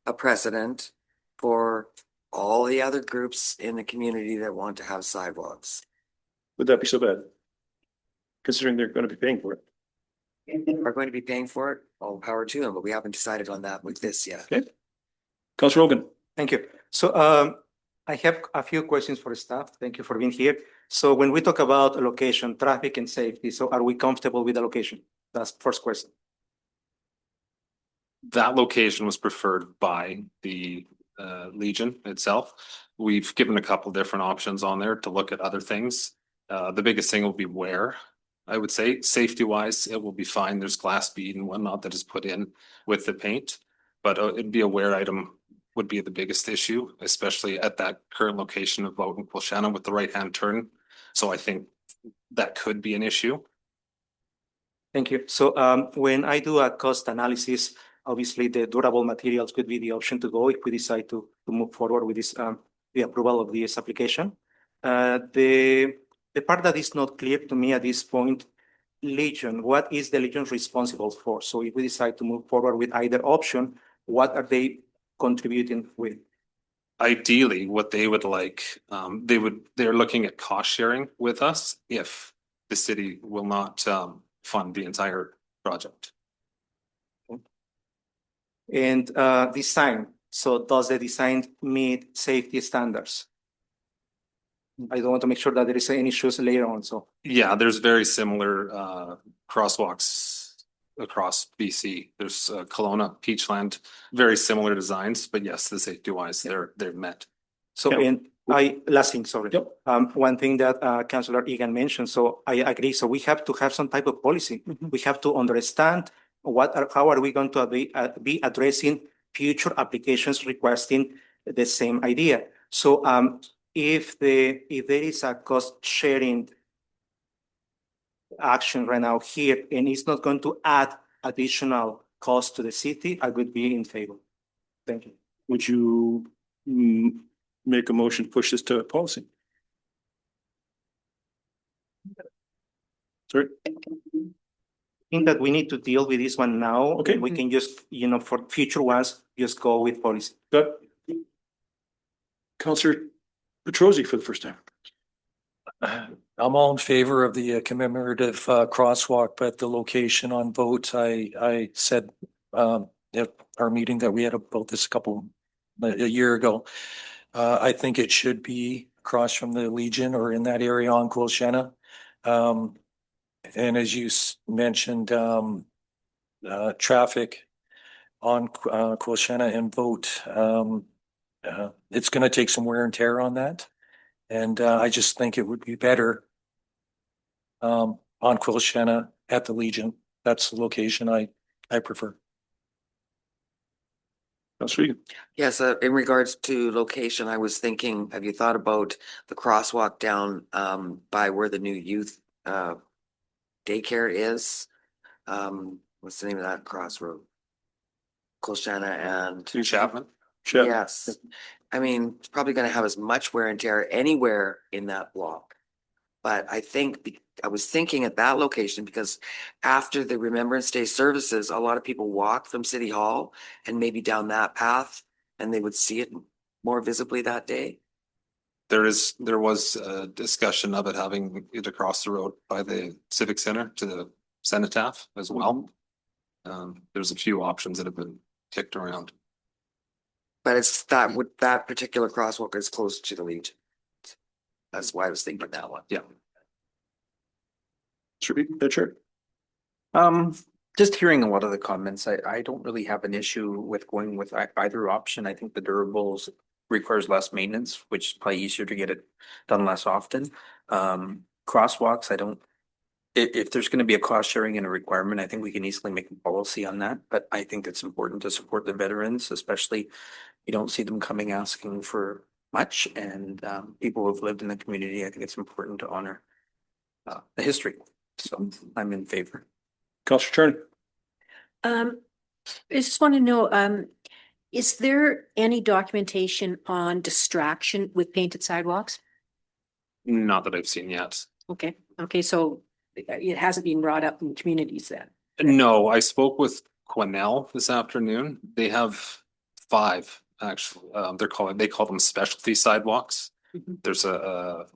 a precedent for all the other groups in the community that want to have sidewalks. Would that be so bad? Considering they're going to be paying for it. Are going to be paying for it, all power to them, but we haven't decided on that with this yet. Okay. Councillor Rogan. Thank you. So I have a few questions for the staff. Thank you for being here. So when we talk about location, traffic and safety, so are we comfortable with the location? That's the first question. That location was preferred by the Legion itself. We've given a couple different options on there to look at other things. The biggest thing will be where. I would say safety wise, it will be fine. There's glass bead and whatnot that is put in with the paint, but it'd be a wear item would be the biggest issue, especially at that current location of Bowden Quilchana with the right-hand turn. So I think that could be an issue. Thank you. So when I do a cost analysis, obviously the durable materials could be the option to go if we decide to move forward with this, the approval of this application. The part that is not clear to me at this point, Legion, what is the Legion responsible for? So if we decide to move forward with either option, what are they contributing with? Ideally, what they would like, they're looking at cost sharing with us if the city will not fund the entire project. And design. So does the design meet safety standards? I don't want to make sure that there is any issues later on. So yeah, there's very similar crosswalks across BC. There's Kelowna, Peachland, very similar designs, but yes, the safety wise, they're met. So and last thing, sorry. Yep. One thing that Councillor Egan mentioned, so I agree. So we have to have some type of policy. We have to understand how are we going to be addressing future applications requesting the same idea. So if there is a cost sharing action right now here and it's not going to add additional cost to the city, I would be in favor. Thank you. Would you make a motion to push this to policy? Sorry. I think that we need to deal with this one now. Okay. We can just, for future ones, just go with policy. Good. Councillor Petrosi for the first time. I'm all in favor of the commemorative crosswalk, but the location on vote, I said at our meeting that we had about this a year ago. I think it should be across from the Legion or in that area on Quilchana. And as you mentioned, traffic on Quilchana and vote, it's going to take some wear and tear on that. And I just think it would be better on Quilchana at the Legion that's the location I prefer. Councillor Egan. Yes, in regards to location, I was thinking, have you thought about the crosswalk down by where the new youth daycare is? What's the name of that crossroad? Colchana and Chapman. yes. I mean, it's probably gonna have as much wear and tear anywhere in that block. But I think I was thinking at that location because after the Remembrance Day services, a lot of people walk from City Hall and maybe down that path and they would see it more visibly that day. There was a discussion of it having it across the road by the Civic Center to the Cenotaph as well. There's a few options that have been kicked around. But it's that with that particular crosswalk is close to the Legion. That's why I was thinking that one. Yeah. Chair. Just hearing a lot of the comments, I don't really have an issue with going with either option. I think the durables requires less maintenance, which is probably easier to get it done less often. Crosswalks, I don't, if there's going to be a cost sharing and a requirement, I think we can easily make a policy on that. But I think it's important to support the veterans, especially you don't see them coming asking for much, and people who have lived in the community. I think it's important to honor the history. So I'm in favor. Councillor Charney. I just want to know, is there any documentation on distraction with painted sidewalks? Not that I've seen yet. Okay, so it hasn't been brought up in communities then? No, I spoke with Quesnel this afternoon. They have 5 actually. They call them specialty sidewalks. There's a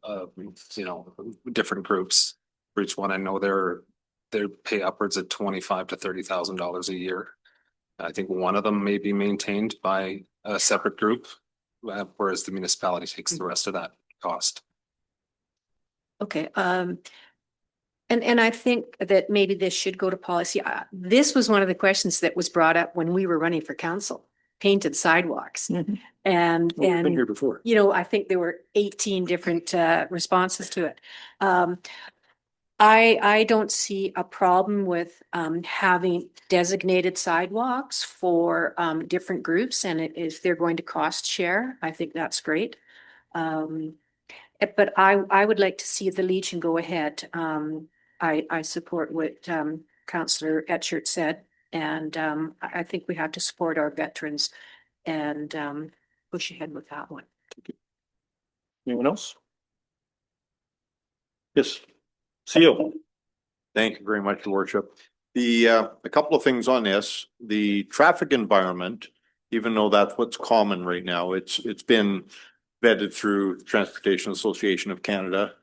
different groups for each one. I know they pay upwards of $25,000 to $30,000 a year. I think one of them may be maintained by a separate group, whereas the municipality takes the rest of that cost. Okay, and I think that maybe this should go to policy. This was one of the questions that was brought up when we were running for council, painted sidewalks. And We've been here before. you know, I think there were 18 different responses to it. I don't see a problem with having designated sidewalks for different groups, and if they're going to cost share, I think that's great. But I would like to see the Legion go ahead. I support what Councillor Etchert said, and I think we have to support our veterans and push ahead with that one. Anyone else? Yes. CEO. Thank you very much, Your Worship. A couple of things on this, the traffic environment, even though that's what's common right now, it's been vetted through Transportation Association of Canada.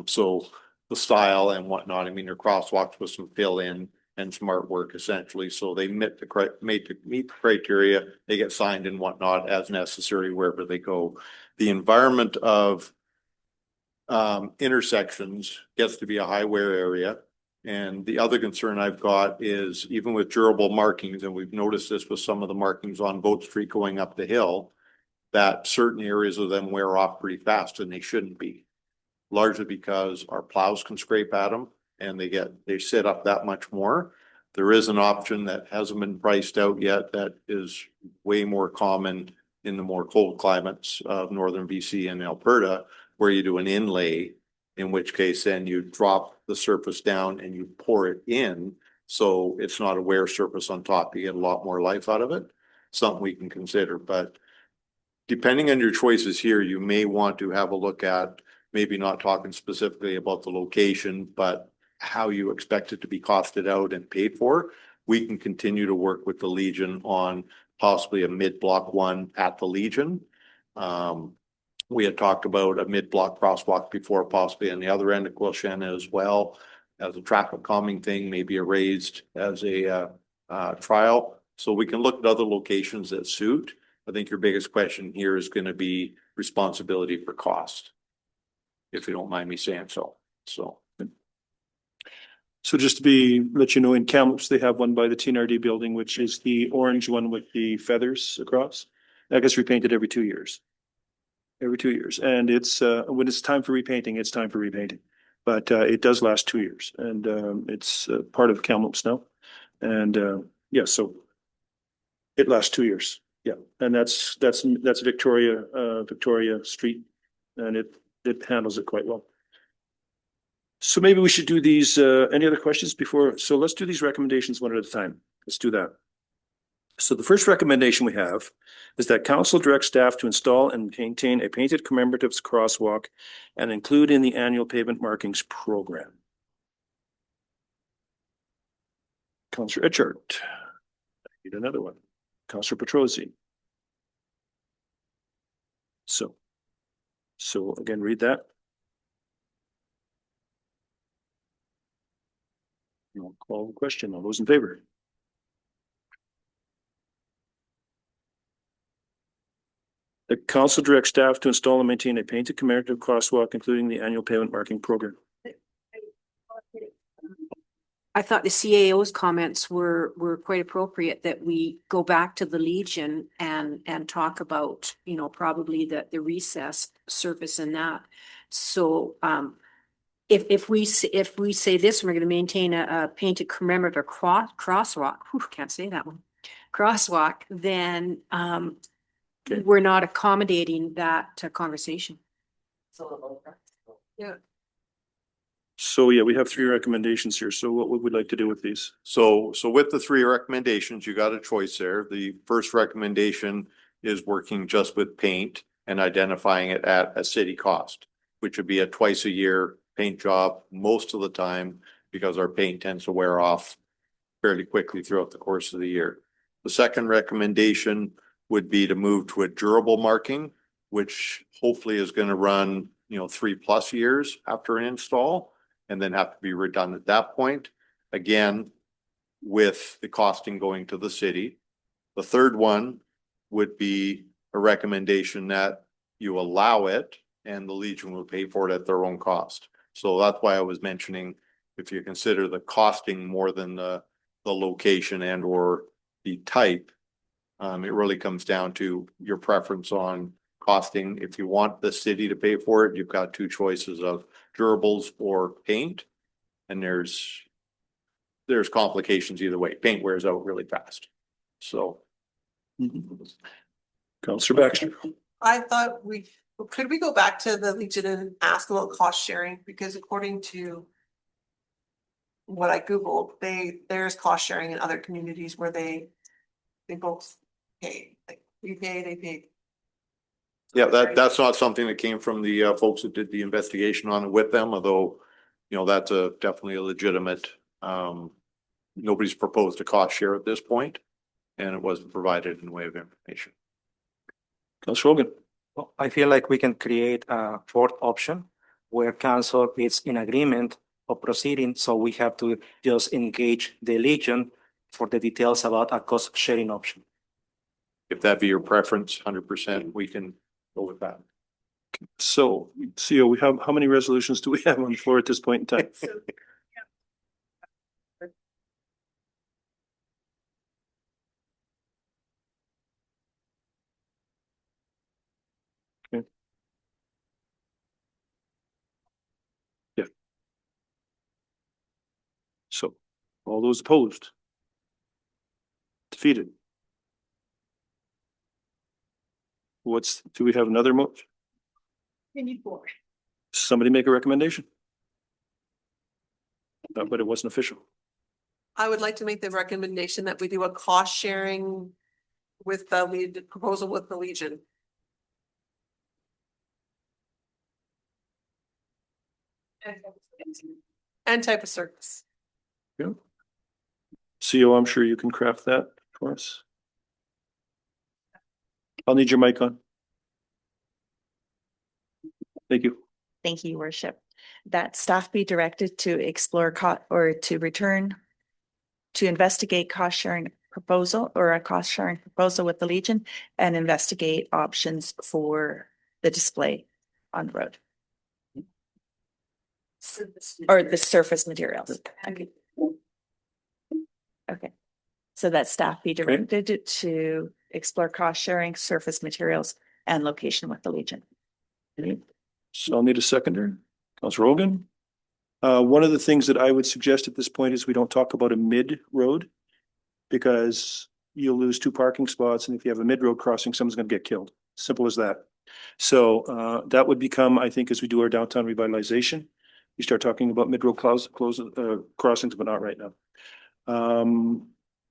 So the style and whatnot, I mean, their crosswalks with some fill in and some artwork essentially. So they meet the criteria, they get signed and whatnot as necessary wherever they go. The environment of intersections gets to be a high wear area. And the other concern I've got is even with durable markings, and we've noticed this with some of the markings on Boat Street going up the hill, that certain areas of them wear off pretty fast and they shouldn't be. Largely because our plows can scrape at them and they sit up that much more. There is an option that hasn't been priced out yet that is way more common in the more cold climates of northern BC and Alberta, where you do an inlay, in which case then you drop the surface down and you pour it in. So it's not a wear surface on top. You get a lot more life out of it. Something we can consider, but depending on your choices here, you may want to have a look at maybe not talking specifically about the location, but how you expect it to be costed out and paid for. We can continue to work with the Legion on possibly a mid-block one at the Legion. We had talked about a mid-block crosswalk before, possibly on the other end of Quilchena as well, as a traffic calming thing, maybe raised as a trial. So we can look at other locations that suit. I think your biggest question here is going to be responsibility for cost, if you don't mind me saying so. So just to let you know, in Kamloops, they have one by the TNRD building, which is the orange one with the feathers across. That gets repainted every 2 years. Every 2 years. And it's when it's time for repainting, it's time for repainting. but it does last 2 years, and it's part of Kamloops now. And yeah, so it lasts 2 years. Yeah, and that's Victoria Street, and it handles it quite well. So maybe we should do these. Any other questions before? So let's do these recommendations one at a time. Let's do that. So the first recommendation we have is that council direct staff to install and maintain a painted commemoratives crosswalk and include in the annual pavement markings program. Councillor Etchart. Need another one. Councillor Petrosi. So again, read that. I'll call the question. All those in favor? The council directs staff to install and maintain a painted commemorative crosswalk, including the annual pavement marking program. I thought the CAO's comments were quite appropriate, that we go back to the Legion and talk about, you know, probably the recess surface and that. So if we say this, we're going to maintain a painted commemorative crosswalk. Whew, can't say that one. Crosswalk, then we're not accommodating that conversation. Yeah. So yeah, we have 3 recommendations here. So what would we like to do with these? So with the 3 recommendations, you got a choice there. The first recommendation is working just with paint and identifying it at a city cost, which would be a twice a year paint job most of the time, because our paint tends to wear off fairly quickly throughout the course of the year. The second recommendation would be to move to a durable marking, which hopefully is going to run, 3+ years after an install, and then have to be redone at that point. Again, with the costing going to the city. The third one would be a recommendation that you allow it and the Legion will pay for it at their own cost. So that's why I was mentioning, if you consider the costing more than the location and or the type, it really comes down to your preference on costing. If you want the city to pay for it, you've got 2 choices of durables or paint. And there's complications either way. Paint wears out really fast. So. Councillor Baxter. I thought could we go back to the Legion and ask about cost sharing? Because according to what I Googled, there's cost sharing in other communities where they both pay, like we pay, they pay. Yeah, that's not something that came from the folks that did the investigation on it with them, although, that's definitely a legitimate, nobody's proposed a cost share at this point, and it wasn't provided in way of information. Councillor Hogan. Well, I feel like we can create a 4th option where council is in agreement of proceeding, so we have to just engage the Legion for the details about a cost sharing option. If that be your preference, 100%, we can go with that. So, CEO, we have, how many resolutions do we have on the floor at this point in time? Okay. Yeah. So, all those opposed? Defeated? Do we have another motion? Somebody make a recommendation? No, but it wasn't official. I would like to make the recommendation that we do a cost sharing with the proposal with the Legion. And type of service. Yeah. CEO, I'm sure you can craft that for us. I'll need your mic on. Thank you. Thank you, Your Worship. That staff be directed to explore to investigate cost sharing proposal or a cost sharing proposal with the Legion and investigate options for the display on the road. Or the surface materials. Okay. So that staff be directed to explore cost sharing, surface materials, and location with the Legion. Okay. So I'll need a seconder. Councillor Hogan. One of the things that I would suggest at this point is we don't talk about a mid-road because you'll lose 2 parking spots, and if you have a mid-road crossing, someone's gonna get killed. Simple as that. So that would become, I think, as we do our downtown revitalization, we start talking about mid-road crossings, but not right now.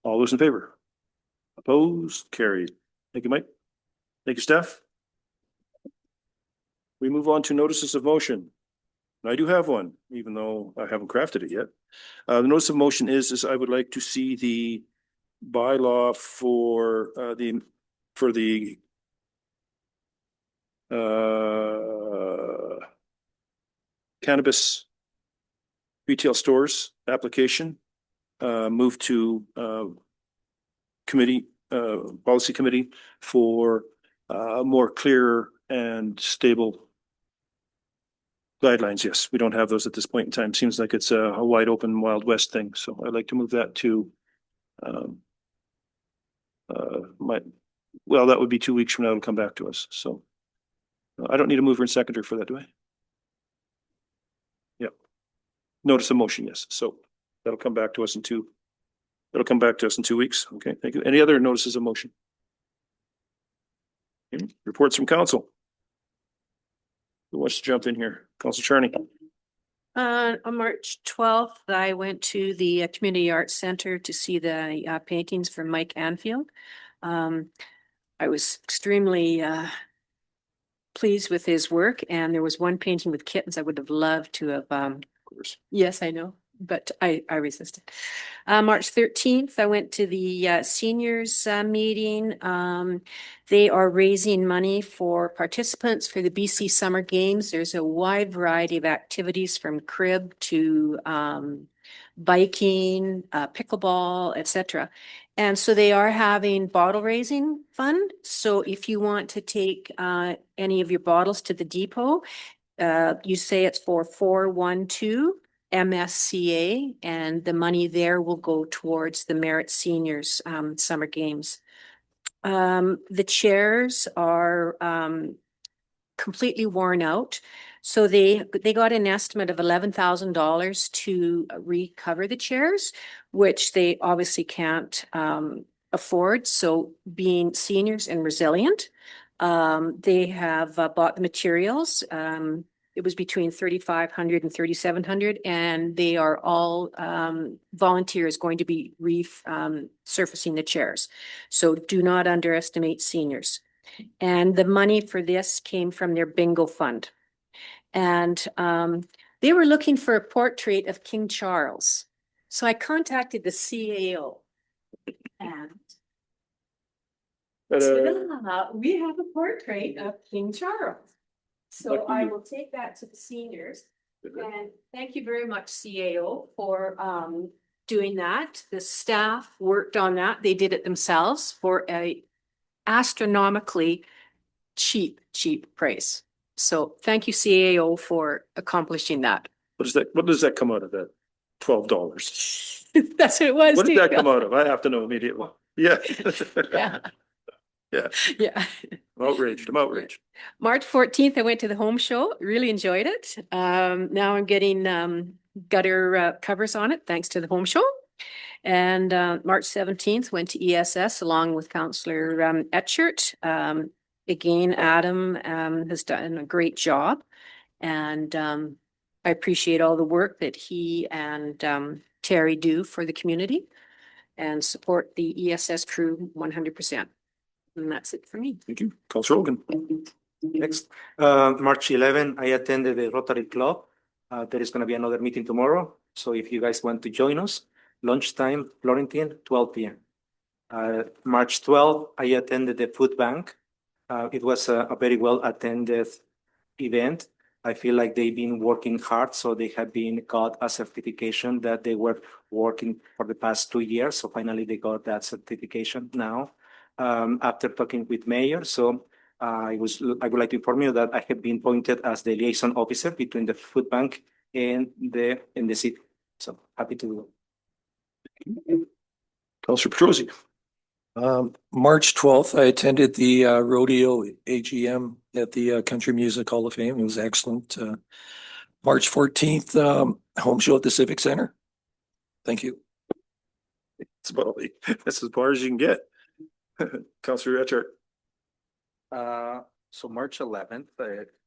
All those in favor? Opposed? Carried. Thank you, Mike. Thank you, Steph. We move on to notices of motion. And I do have one, even though I haven't crafted it yet. The notice of motion is I would like to see the bylaw for the cannabis retail stores application move to committee, policy committee for more clear and stable guidelines. Yes, we don't have those at this point in time. Seems like it's a wide open Wild West thing. So I'd like to move that to well, that would be 2 weeks from now. It'll come back to us. So I don't need a mover and seconder for that, do I? Yep. Notice of motion, yes. So that'll come back to us in 2 weeks. Okay, thank you. Any other notices of motion? Okay. Reports from council. Who wants to jump in here? Council Charney. On March 12th, I went to the Community Arts Center to see the paintings from Mike Anfield. I was extremely pleased with his work, and there was one painting with kittens I would have loved to have. Of course. Yes, I know, but I resisted. March 13th, I went to the seniors meeting. They are raising money for participants for the BC Summer Games. There's a wide variety of activities from crib to biking, pickleball, etc. And so they are having bottle raising fund. So if you want to take any of your bottles to the depot, you say it's for 412 MSCA, and the money there will go towards the Merritt Seniors Summer Games. The chairs are completely worn out. So they got an estimate of $11,000 to recover the chairs, which they obviously can't afford. So being seniors and resilient, they have bought the materials. It was between $3,500 and $3,700, and they are all volunteers going to be resurfacing the chairs. So do not underestimate seniors. And the money for this came from their bingo fund. And they were looking for a portrait of King Charles. So I contacted the CAO and we have a portrait of King Charles. So I will take that to the seniors. And thank you very much, CAO, for doing that. The staff worked on that. They did it themselves for a astronomically cheap price. So thank you, CAO, for accomplishing that. What does that come out of, that $12? That's what it was. What did that come out of? I have to know immediately. Yeah. Yeah. Yeah. Yeah. I'm outraged. March 14th, I went to the home show. Really enjoyed it. Now I'm getting gutter covers on it, thanks to the home show. And March 17th, went to ESS along with Councillor Etchert. Again, Adam has done a great job. And I appreciate all the work that he and Terry do for the community and support the ESS crew 100%. And that's it for me. Thank you. Councillor Hogan. Next, March 11, I attended the Rotary Club. There is going to be another meeting tomorrow. So if you guys want to join us, lunchtime, Florentine, 12 p.m. March 12, I attended the food bank. It was a very well attended event. I feel like they've been working hard, so they have got a certification that they were working for the past 2 years. So finally, they got that certification now. After talking with mayor, so I would like to inform you that I have been appointed as the liaison officer between the food bank and the city. So happy to. Councillor Petrosi. March 12th, I attended the rodeo AGM at the Country Music Hall of Fame. It was excellent. March 14th, home show at the Civic Center. Thank you. That's as far as you can get. Councillor Etchart. So March 11th,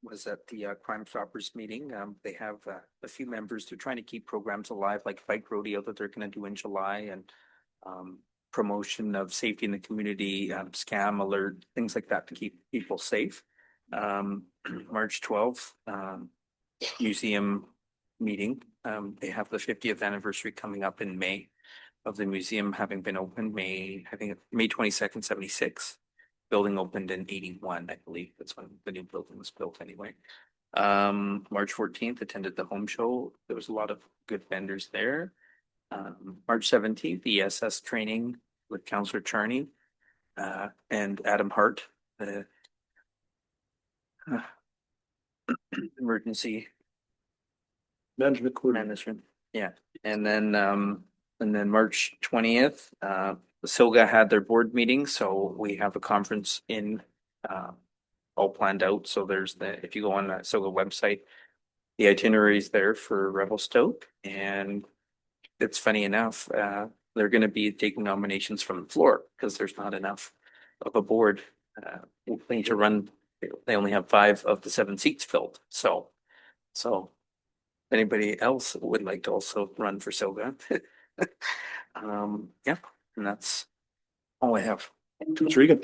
was at the Crime Stoppers meeting. They have a few members. They're trying to keep programs alive, like Bike Rodeo that they're going to do in July, and promotion of safety in the community, scam alert, things like that to keep people safe. March 12th, museum meeting. They have the 50th anniversary coming up in May of the museum having been opened, I think May 22nd, 76. Building opened in 81, I believe. That's when the new building was built anyway. March 14th, attended the home show. There was a lot of good vendors there. March 17th, the ESS training with Councillor Charney and Adam Hart, the emergency management. Yeah. And then March 20th, SOGA had their board meeting, so we have a conference in all planned out. So there's if you go on the SOGA website, the itinerary is there for Revelstoke. And it's funny enough, they're going to be taking nominations from the floor because there's not enough of a board willing to run. They only have 5 of the 7 seats filled. So anybody else would like to also run for SOGA. Yeah, and that's all I have. Regan.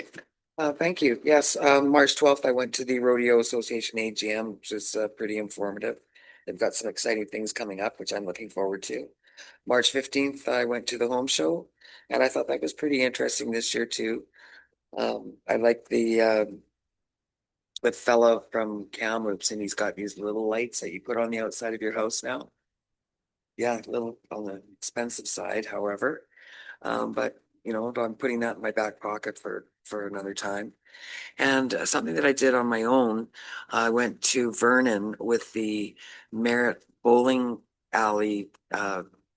Thank you. Yes, March 12th, I went to the Rodeo Association AGM, which is pretty informative. They've got some exciting things coming up, which I'm looking forward to. March 15th, I went to the home show, and I thought that was pretty interesting this year too. I like the fella from Kamloops, and he's got these little lights that you put on the outside of your house now. Yeah, a little on the expensive side, however. But you know, I'm putting that in my back pocket for another time. And something that I did on my own, I went to Vernon with the Merritt bowling alley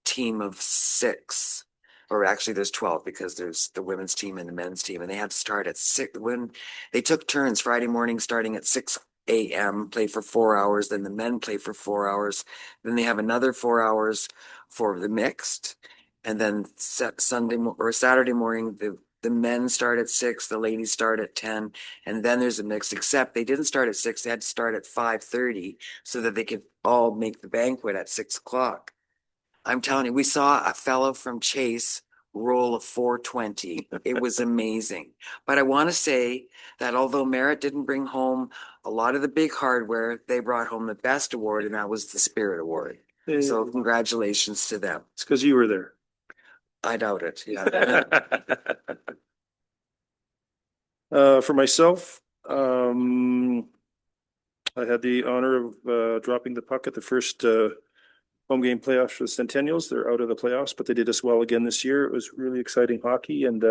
team of 6. Or actually there's 12 because there's the women's team and the men's team, and they had to start at 6. When they took turns Friday morning starting at 6 a.m., play for 4 hours, then the men play for 4 hours, then they have another 4 hours for the mixed, and then Sunday or Saturday morning the men start at 6, the ladies start at 10, and then there's a mix, except they didn't start at 6, they had to start at 5:30 so that they could all make the banquet at 6 o'clock. I'm telling you, we saw a fellow from Chase roll a 420. It was amazing. But I want to say that although Merritt didn't bring home a lot of the big hardware, they brought home the best award, and that was the Spirit Award. So congratulations to them. It's because you were there. I doubt it. Yeah. For myself, I had the honor of dropping the puck at the first home game playoffs for the Centennials. They're out of the playoffs, but they did us well again this year. It was really exciting hockey, and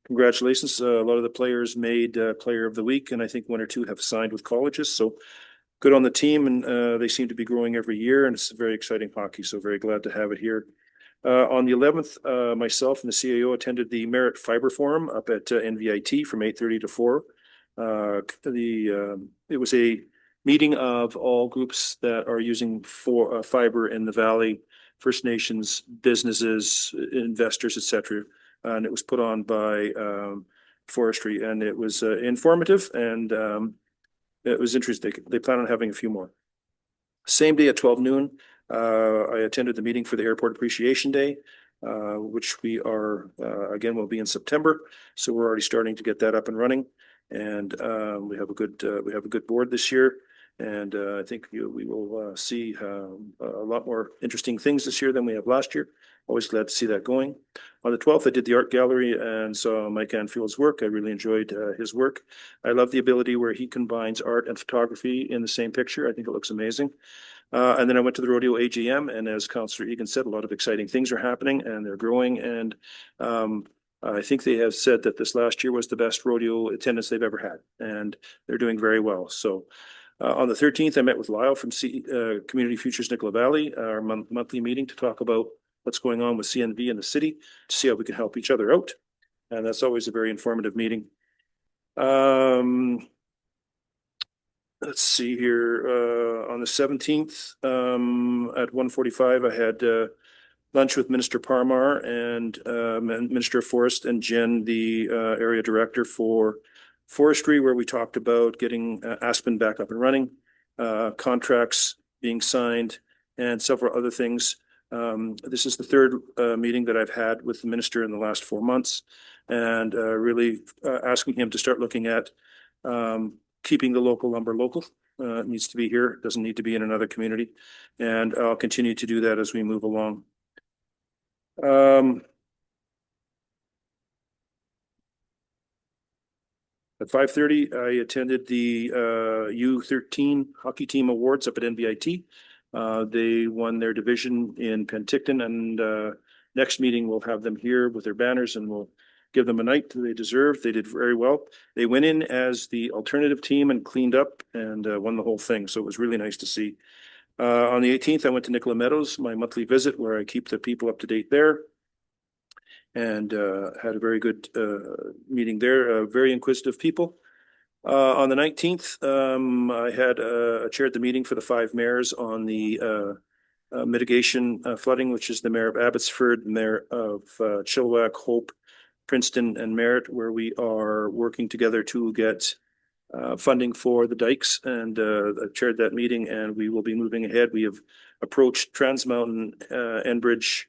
congratulations. A lot of the players made Player of the Week, and I think 1 or 2 have signed with colleges. So good on the team, and they seem to be growing every year, and it's very exciting hockey. So very glad to have it here. On the 11th, myself and the CAO attended the Merritt Fiber Forum up at NVIT from 8:30 to 4. It was a meeting of all groups that are using fiber in the valley, First Nations, businesses, investors, etc. And it was put on by Forestry, and it was informative, and it was interesting. They plan on having a few more. Same day at 12 noon, I attended the meeting for the Airport Appreciation Day, which we are, again, will be in September. So we're already starting to get that up and running. And we have a good board this year. And I think we will see a lot more interesting things this year than we have last year. Always glad to see that going. On the 12th, I did the art gallery and saw Mike Anfield's work. I really enjoyed his work. I love the ability where he combines art and photography in the same picture. I think it looks amazing. And then I went to the Rodeo AGM, and as Councillor Egan said, a lot of exciting things are happening and they're growing. And I think they have said that this last year was the best rodeo attendance they've ever had, and they're doing very well. So on the 13th, I met with Lyle from Community Futures Nicola Valley, our monthly meeting to talk about what's going on with CNV in the city, to see how we can help each other out. And that's always a very informative meeting. let's see here, on the 17th, at 1:45, I had, lunch with Minister Parmar and, Minister of Forest and Jen, the, area director for forestry, where we talked about getting Aspen back up and running, contracts being signed, and several other things. This is the third meeting that I've had with the minister in the last 4 months, and really asking him to start looking at keeping the local lumber local. It needs to be here. It doesn't need to be in another community, and I'll continue to do that as we move along. At 5:30, I attended the U13 hockey team awards up at NBIT. They won their division in Penticton, and next meeting we'll have them here with their banners, and we'll give them a night that they deserve. They did very well. They went in as the alternative team and cleaned up and won the whole thing. So it was really nice to see. On the 18th, I went to Nicola Meadows, my monthly visit where I keep the people up to date there, and had a very good meeting there. Very inquisitive people. On the 19th, I had chaired the meeting for the 5 mayors on the mitigation flooding, which is the mayor of Abbotsford, mayor of Chilliwack, Hope, Princeton, and Merritt, where we are working together to get funding for the dikes, and I chaired that meeting, and we will be moving ahead. We have approached Trans Mountain, Enbridge,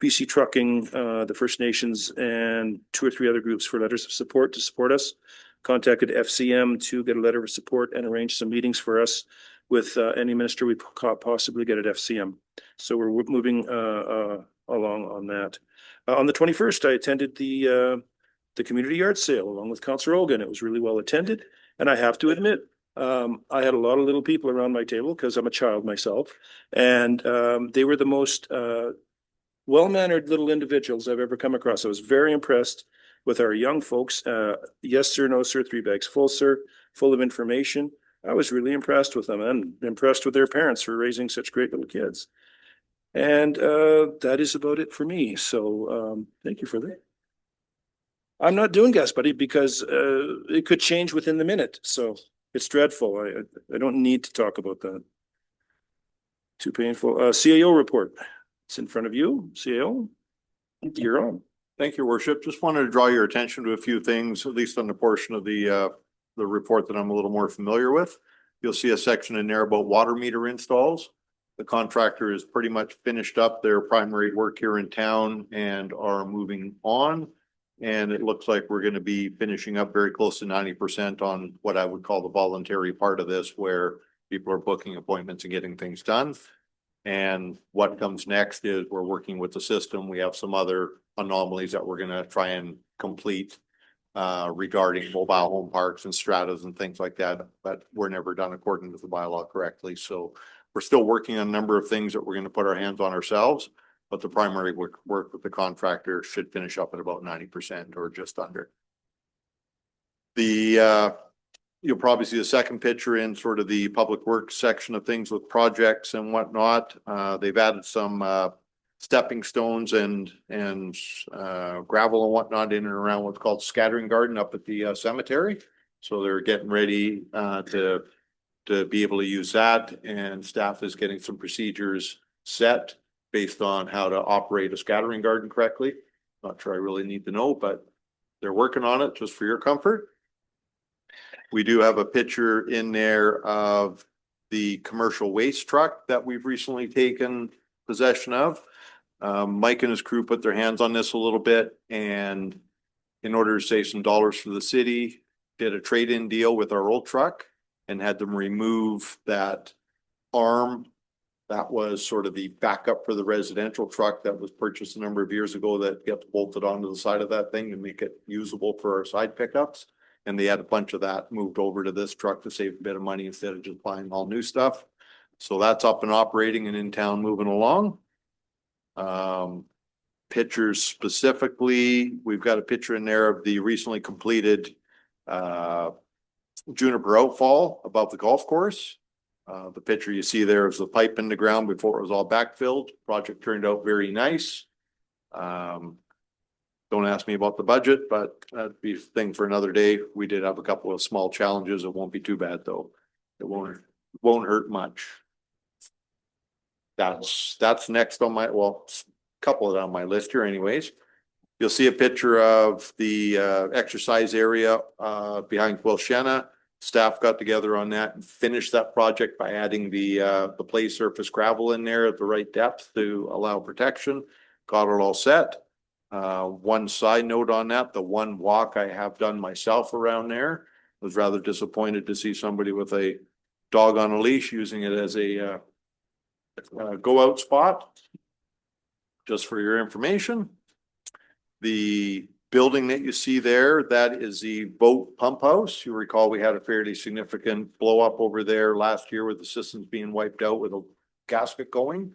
BC Trucking, the First Nations, and 2 or 3 other groups for letters of support to support us. Contacted FCM to get a letter of support and arrange some meetings for us with any minister we possibly get at FCM. So we're moving along on that. On the 21st, I attended the community yard sale along with Councillor Ogan. It was really well attended, and I have to admit, I had a lot of little people around my table because I'm a child myself, and they were the most well-mannered little individuals I've ever come across. I was very impressed with our young folks. Yes, sir, no, sir, 3 bags full, sir, full of information. I was really impressed with them and impressed with their parents for raising such great little kids. And that is about it for me. So thank you for that. I'm not doing guest buddy because it could change within the minute. So it's dreadful. I don't need to talk about that. Too painful. CAO report. It's in front of you, CAO. You're on. Thank you, Worship. Just wanted to draw your attention to a few things, at least on the portion of the report that I'm a little more familiar with. You'll see a section in there about water meter installs. The contractor is pretty much finished up their primary work here in town and are moving on. And it looks like we're going to be finishing up very close to 90% on what I would call the voluntary part of this, where people are booking appointments and getting things done. And what comes next is we're working with the system. We have some other anomalies that we're going to try and complete regarding mobile home parks and stratas and things like that, but we're never done according to the bylaw correctly. So we're still working on a number of things that we're going to put our hands on ourselves, but the primary work with the contractor should finish up at about 90% or just under. You'll probably see the second picture in sort of the public works section of things with projects and whatnot. They've added some stepping stones and gravel and whatnot in and around what's called scattering garden up at the cemetery. So they're getting ready to be able to use that, and staff is getting some procedures set based on how to operate a scattering garden correctly. Not sure I really need to know, but they're working on it just for your comfort. We do have a picture in there of the commercial waste truck that we've recently taken possession of. Mike and his crew put their hands on this a little bit, and in order to save some dollars for the city, did a trade-in deal with our old truck and had them remove that arm that was sort of the backup for the residential truck that was purchased a number of years ago that gets bolted onto the side of that thing to make it usable for our side pickups. And they had a bunch of that moved over to this truck to save a bit of money instead of just buying all new stuff. So that's up and operating and in town moving along. Pictures specifically, we've got a picture in there of the recently completed juniper outfall above the golf course. The picture you see there is the pipe in the ground before it was all backfilled. Project turned out very nice. Don't ask me about the budget, but that'd be a thing for another day. We did have a couple of small challenges. It won't be too bad though. It won't hurt much. That's next on my, well, couple of it on my list here anyways. You'll see a picture of the exercise area behind Quilshena. Staff got together on that and finished that project by adding the play surface gravel in there at the right depth to allow protection. Got it all set. One side note on that, the one walk I have done myself around there, was rather disappointed to see somebody with a dog on a leash using it as a go out spot. Just for your information. The building that you see there, that is the boat pump house. You recall we had a fairly significant blow up over there last year with the systems being wiped out with a gasket going.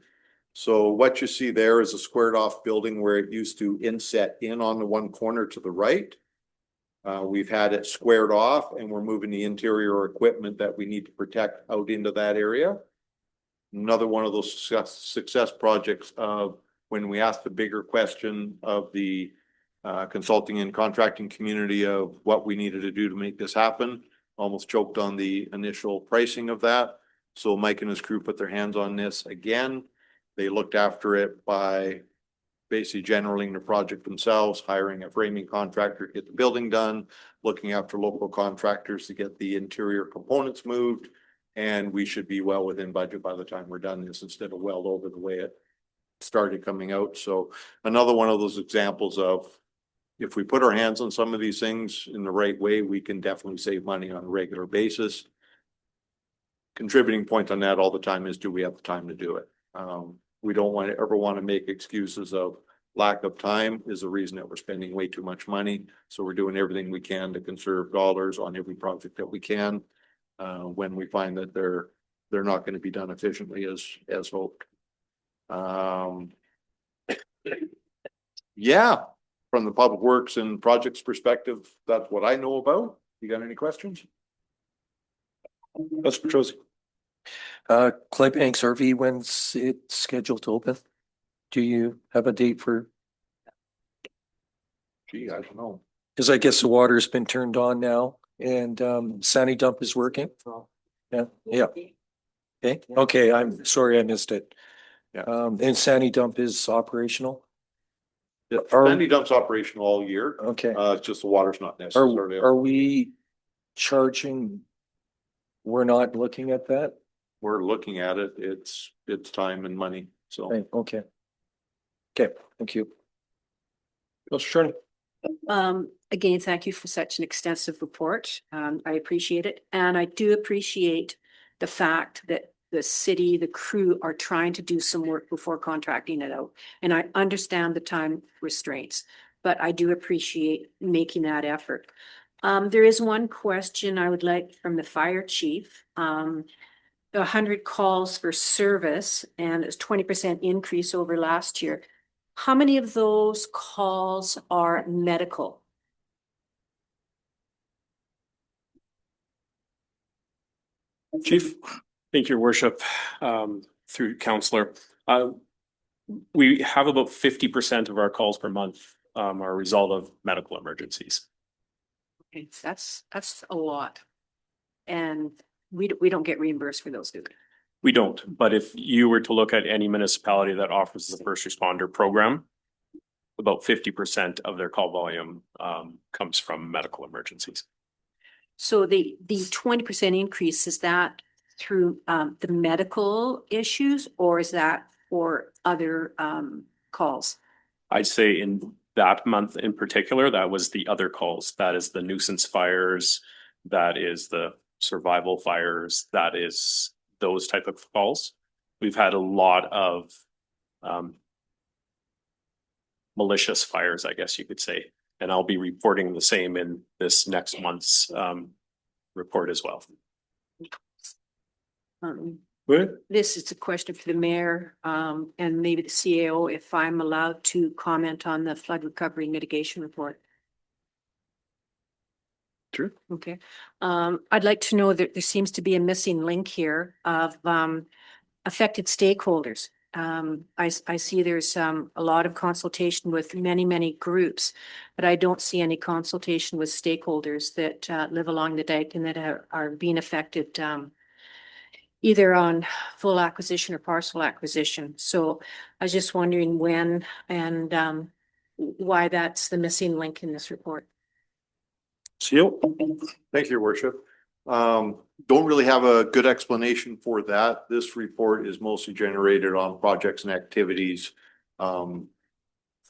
So what you see there is a squared off building where it used to inset in on the one corner to the right. We've had it squared off and we're moving the interior equipment that we need to protect out into that area. Another one of those success projects of when we asked the bigger question of the consulting and contracting community of what we needed to do to make this happen, almost choked on the initial pricing of that. So Mike and his crew put their hands on this again. They looked after it by basically generaling the project themselves, hiring a framing contractor to get the building done, looking after local contractors to get the interior components moved. And we should be well within budget by the time we're done this instead of well over the way it started coming out. So another one of those examples of if we put our hands on some of these things in the right way, we can definitely save money on a regular basis. Contributing point on that all the time is, do we have the time to do it? We don't ever want to make excuses of lack of time is the reason that we're spending way too much money. So we're doing everything we can to conserve dollars on every project that we can. When we find that they're not going to be done efficiently as hoped. Yeah, from the public works and projects perspective, that's what I know about. You got any questions? That's Petrosi. Claybanks RV, when's it scheduled to open? Do you have a date for? Gee, I don't know. Because I guess the water's been turned on now and Sandy Dump is working. Yeah, yeah. Okay, I'm sorry I missed it. Yeah. And Sandy Dump is operational? Yeah, Sandy Dump's operational all year. Okay. It's just the water's not necessarily. Are we charging? We're not looking at that? We're looking at it. It's time and money. So. Okay. Okay, thank you. Shirley. Again, thank you for such an extensive report. I appreciate it. And I do appreciate the fact that the city, the crew are trying to do some work before contracting it out. And I understand the time restraints, but I do appreciate making that effort. There is one question I would like from the fire chief. 100 calls for service and it's 20% increase over last year. How many of those calls are medical? Chief, thank you, your worship, through councillor. We have about 50% of our calls per month are a result of medical emergencies. Okay, that's a lot. And we don't get reimbursed for those, do we? We don't, but if you were to look at any municipality that offers the first responder program, about 50% of their call volume comes from medical emergencies. So the 20% increase, is that through the medical issues or is that for other calls? I'd say in that month in particular, that was the other calls. That is the nuisance fires, that is the survival fires, that is those type of calls. We've had a lot of malicious fires, I guess you could say. And I'll be reporting the same in this next month's report as well. This is a question for the mayor and maybe the CAO, if I'm allowed to comment on the flood recovery mitigation report. True. Okay. I'd like to know that there seems to be a missing link here of affected stakeholders. I see there's a lot of consultation with many groups, but I don't see any consultation with stakeholders that live along the dike and that are being affected either on full acquisition or parcel acquisition. So I was just wondering when and why that's the missing link in this report. Seal? Thank you, Your Worship. Don't really have a good explanation for that. This report is mostly generated on projects and activities. That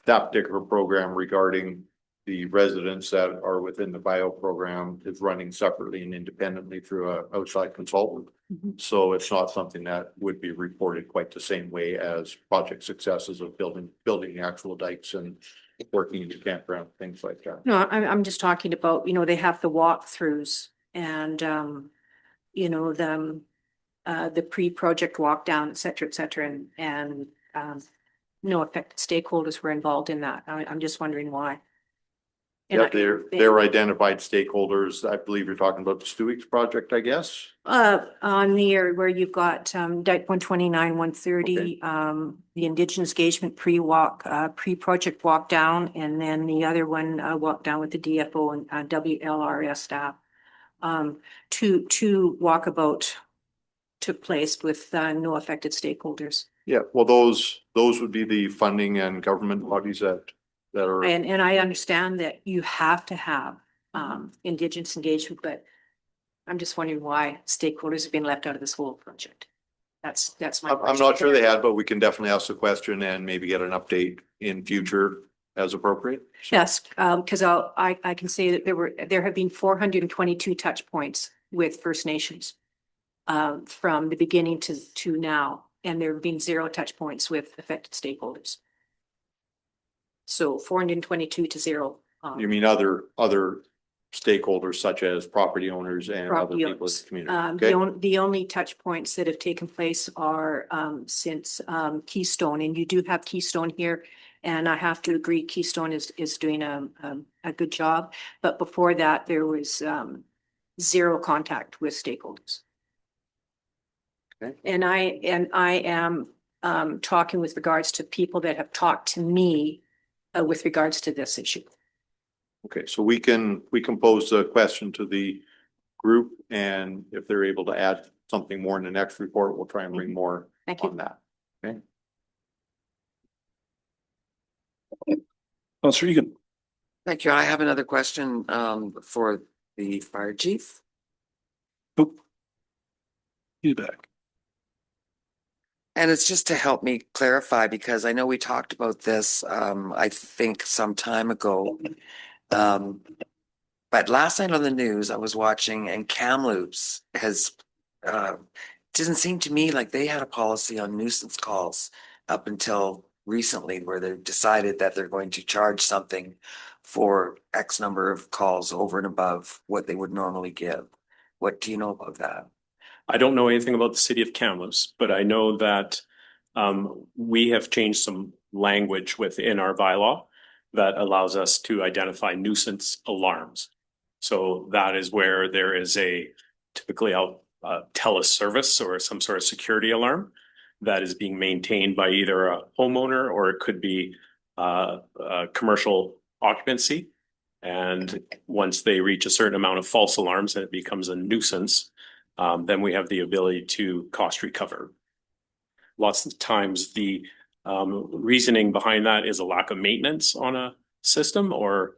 particular program regarding the residents that are within the bio program is running separately and independently through an outside consultant. So it's not something that would be reported quite the same way as project successes of building the actual dikes and working in the campground, things like that. No, I'm just talking about, they have the walkthroughs and, the pre-project walk down, et cetera, and no affected stakeholders were involved in that. I'm just wondering why. And Yeah, they're identified stakeholders. I believe you're talking about the Stewick's project, I guess. On the area where you've got Dike 129, 130, the Indigenous engagement pre-walk, pre-project walk down, and then the other one walk down with the DFO and WLRS staff. Two walkabout took place with no affected stakeholders. Yeah, well, those would be the funding and government bodies that are. And I understand that you have to have Indigenous engagement, but I'm just wondering why stakeholders have been left out of this whole project. That's my question. I'm not sure they had, but we can definitely ask the question and maybe get an update in future as appropriate. Yes, because I can say that there have been 422 touch points with First Nations from the beginning to now, and there have been 0 touch points with affected stakeholders. So 422 to 0. You mean other stakeholders such as property owners and other people in the community? Okay. The only touch points that have taken place are since Keystone, and you do have Keystone here, and I have to agree Keystone is doing a good job. But before that, there was 0 contact with stakeholders. Okay. And I am talking with regards to people that have talked to me with regards to this issue. Okay, so we can pose a question to the group, and if they're able to add something more in the next report, we'll try and bring more on that. Okay. Councillor Egan. Thank you. I have another question for the fire chief. He's back. And it's just to help me clarify, because I know we talked about this, I think some time ago. But last night on the news, I was watching, and Kamloops has, didn't seem to me like they had a policy on nuisance calls up until recently, where they've decided that they're going to charge something for X number of calls over and above what they would normally give. What do you know about that? I don't know anything about the city of Kamloops, but I know that we have changed some language within our bylaw that allows us to identify nuisance alarms. So that is where there is typically a teleservice or some sort of security alarm that is being maintained by either a homeowner, or it could be a commercial occupancy. And once they reach a certain amount of false alarms and it becomes a nuisance, then we have the ability to cost recover. Lots of times the reasoning behind that is a lack of maintenance on a system, or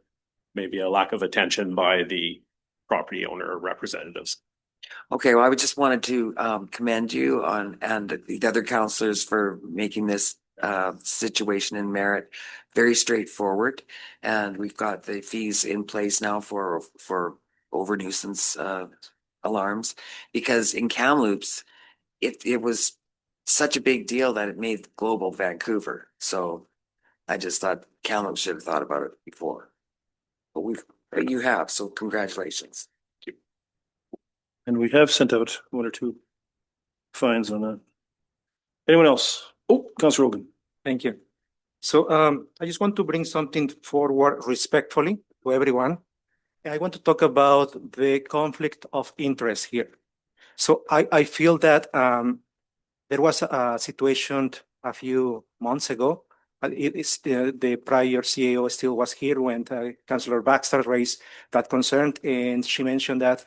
maybe a lack of attention by the property owner or representatives. Okay, well, I just wanted to commend you and the other councillors for making this situation in Merritt very straightforward. And we've got the fees in place now for over nuisance alarms, because in Kamloops, it was such a big deal that it made global Vancouver. So I just thought Kamloops should have thought about it before. But you have, so congratulations. And we have sent out 1 or 2 fines on that. Anyone else? Oh, Councillor Hogan. Thank you. So I just want to bring something forward respectfully to everyone. I want to talk about the conflict of interest here. So I feel that there was a situation a few months ago. The prior CAO still was here when Councillor Baxter raised that concern, and she mentioned that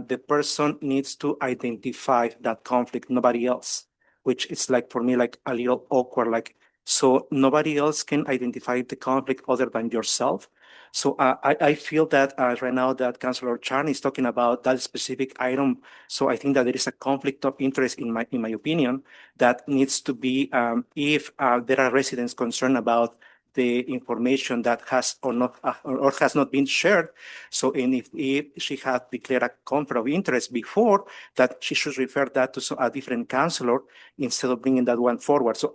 the person needs to identify that conflict, nobody else, which is like for me, like a little awkward, like, so nobody else can identify the conflict other than yourself. So I feel that right now that Councillor Charney is talking about that specific item. So I think that there is a conflict of interest in my opinion that needs to be, if there are residents concerned about the information that has or not or has not been shared. So, and if she had declared a conflict of interest before, that she should refer that to a different councillor instead of bringing that one forward. So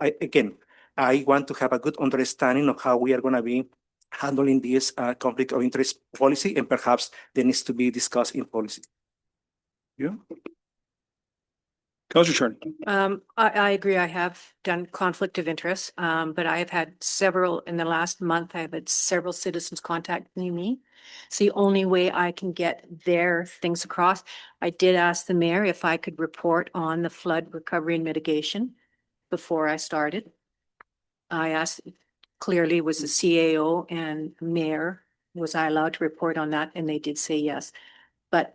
I want to have a good understanding of how we are going to be handling this conflict of interest policy, and perhaps there needs to be discussed in policy. Yeah. Councillor Charney. I agree. I have done conflict of interest, but I have had several in the last month. I've had several citizens contacting me. It's the only way I can get their things across. I did ask the mayor if I could report on the flood recovery and mitigation before I started. I asked clearly, was the CAO and mayor, was I allowed to report on that? And they did say yes. But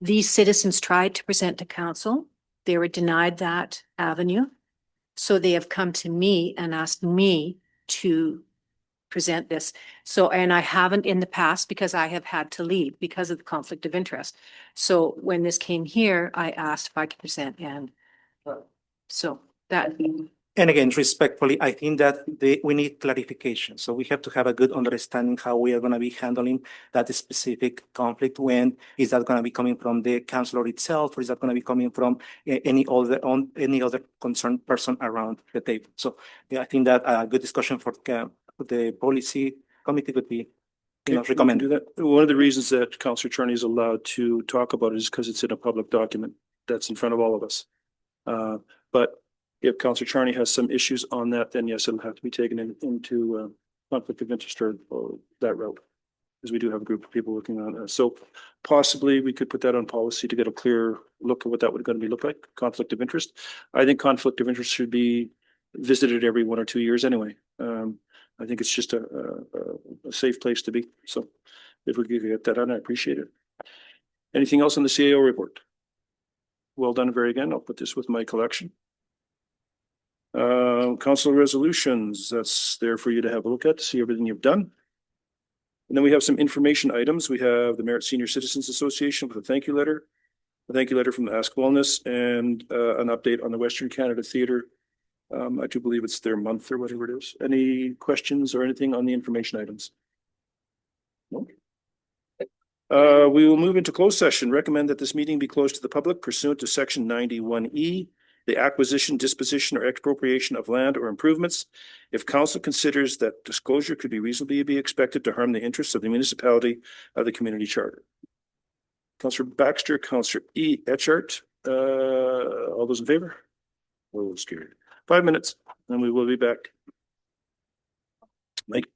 these citizens tried to present to council. They were denied that avenue. So they have come to me and asked me to present this. So, and I haven't in the past because I have had to leave because of the conflict of interest. So when this came here, I asked if I could present, and so that. And again, respectfully, I think that we need clarification. So we have to have a good understanding how we are going to be handling that specific conflict. When is that going to be coming from the councillor itself, or is that going to be coming from any other concerned person around the table? So yeah, I think that a good discussion for the policy committee could be, recommended. One of the reasons that Councillor Charney is allowed to talk about it is because it's in a public document that's in front of all of us. But if Councillor Charney has some issues on that, then yes, it'll have to be taken into conflict of interest or that route, because we do have a group of people looking on it. So possibly we could put that on policy to get a clear look at what that would going to be look like, conflict of interest. I think conflict of interest should be visited every 1 or 2 years anyway. I think it's just a safe place to be. So if we could get that done, I appreciate it. Anything else on the CAO report? Well done, very again. I'll put this with my collection. Council resolutions, that's there for you to have a look at, to see everything you've done. And then we have some information items. We have the Merritt Senior Citizens Association with a thank you letter from the Ask Wellness, and an update on the Western Canada Theatre. I do believe it's their month or whatever it is. Any questions or anything on the information items? No? We will move into closed session. Recommend that this meeting be closed to the public pursuant to section 91E, the acquisition, disposition, or expropriation of land or improvements. If council considers that disclosure could be reasonably be expected to harm the interests of the municipality of the community charter. Councillor Baxter, Councillor Etchart, all those in favor? Oh, scared. 5 minutes, and we will be back. Mike.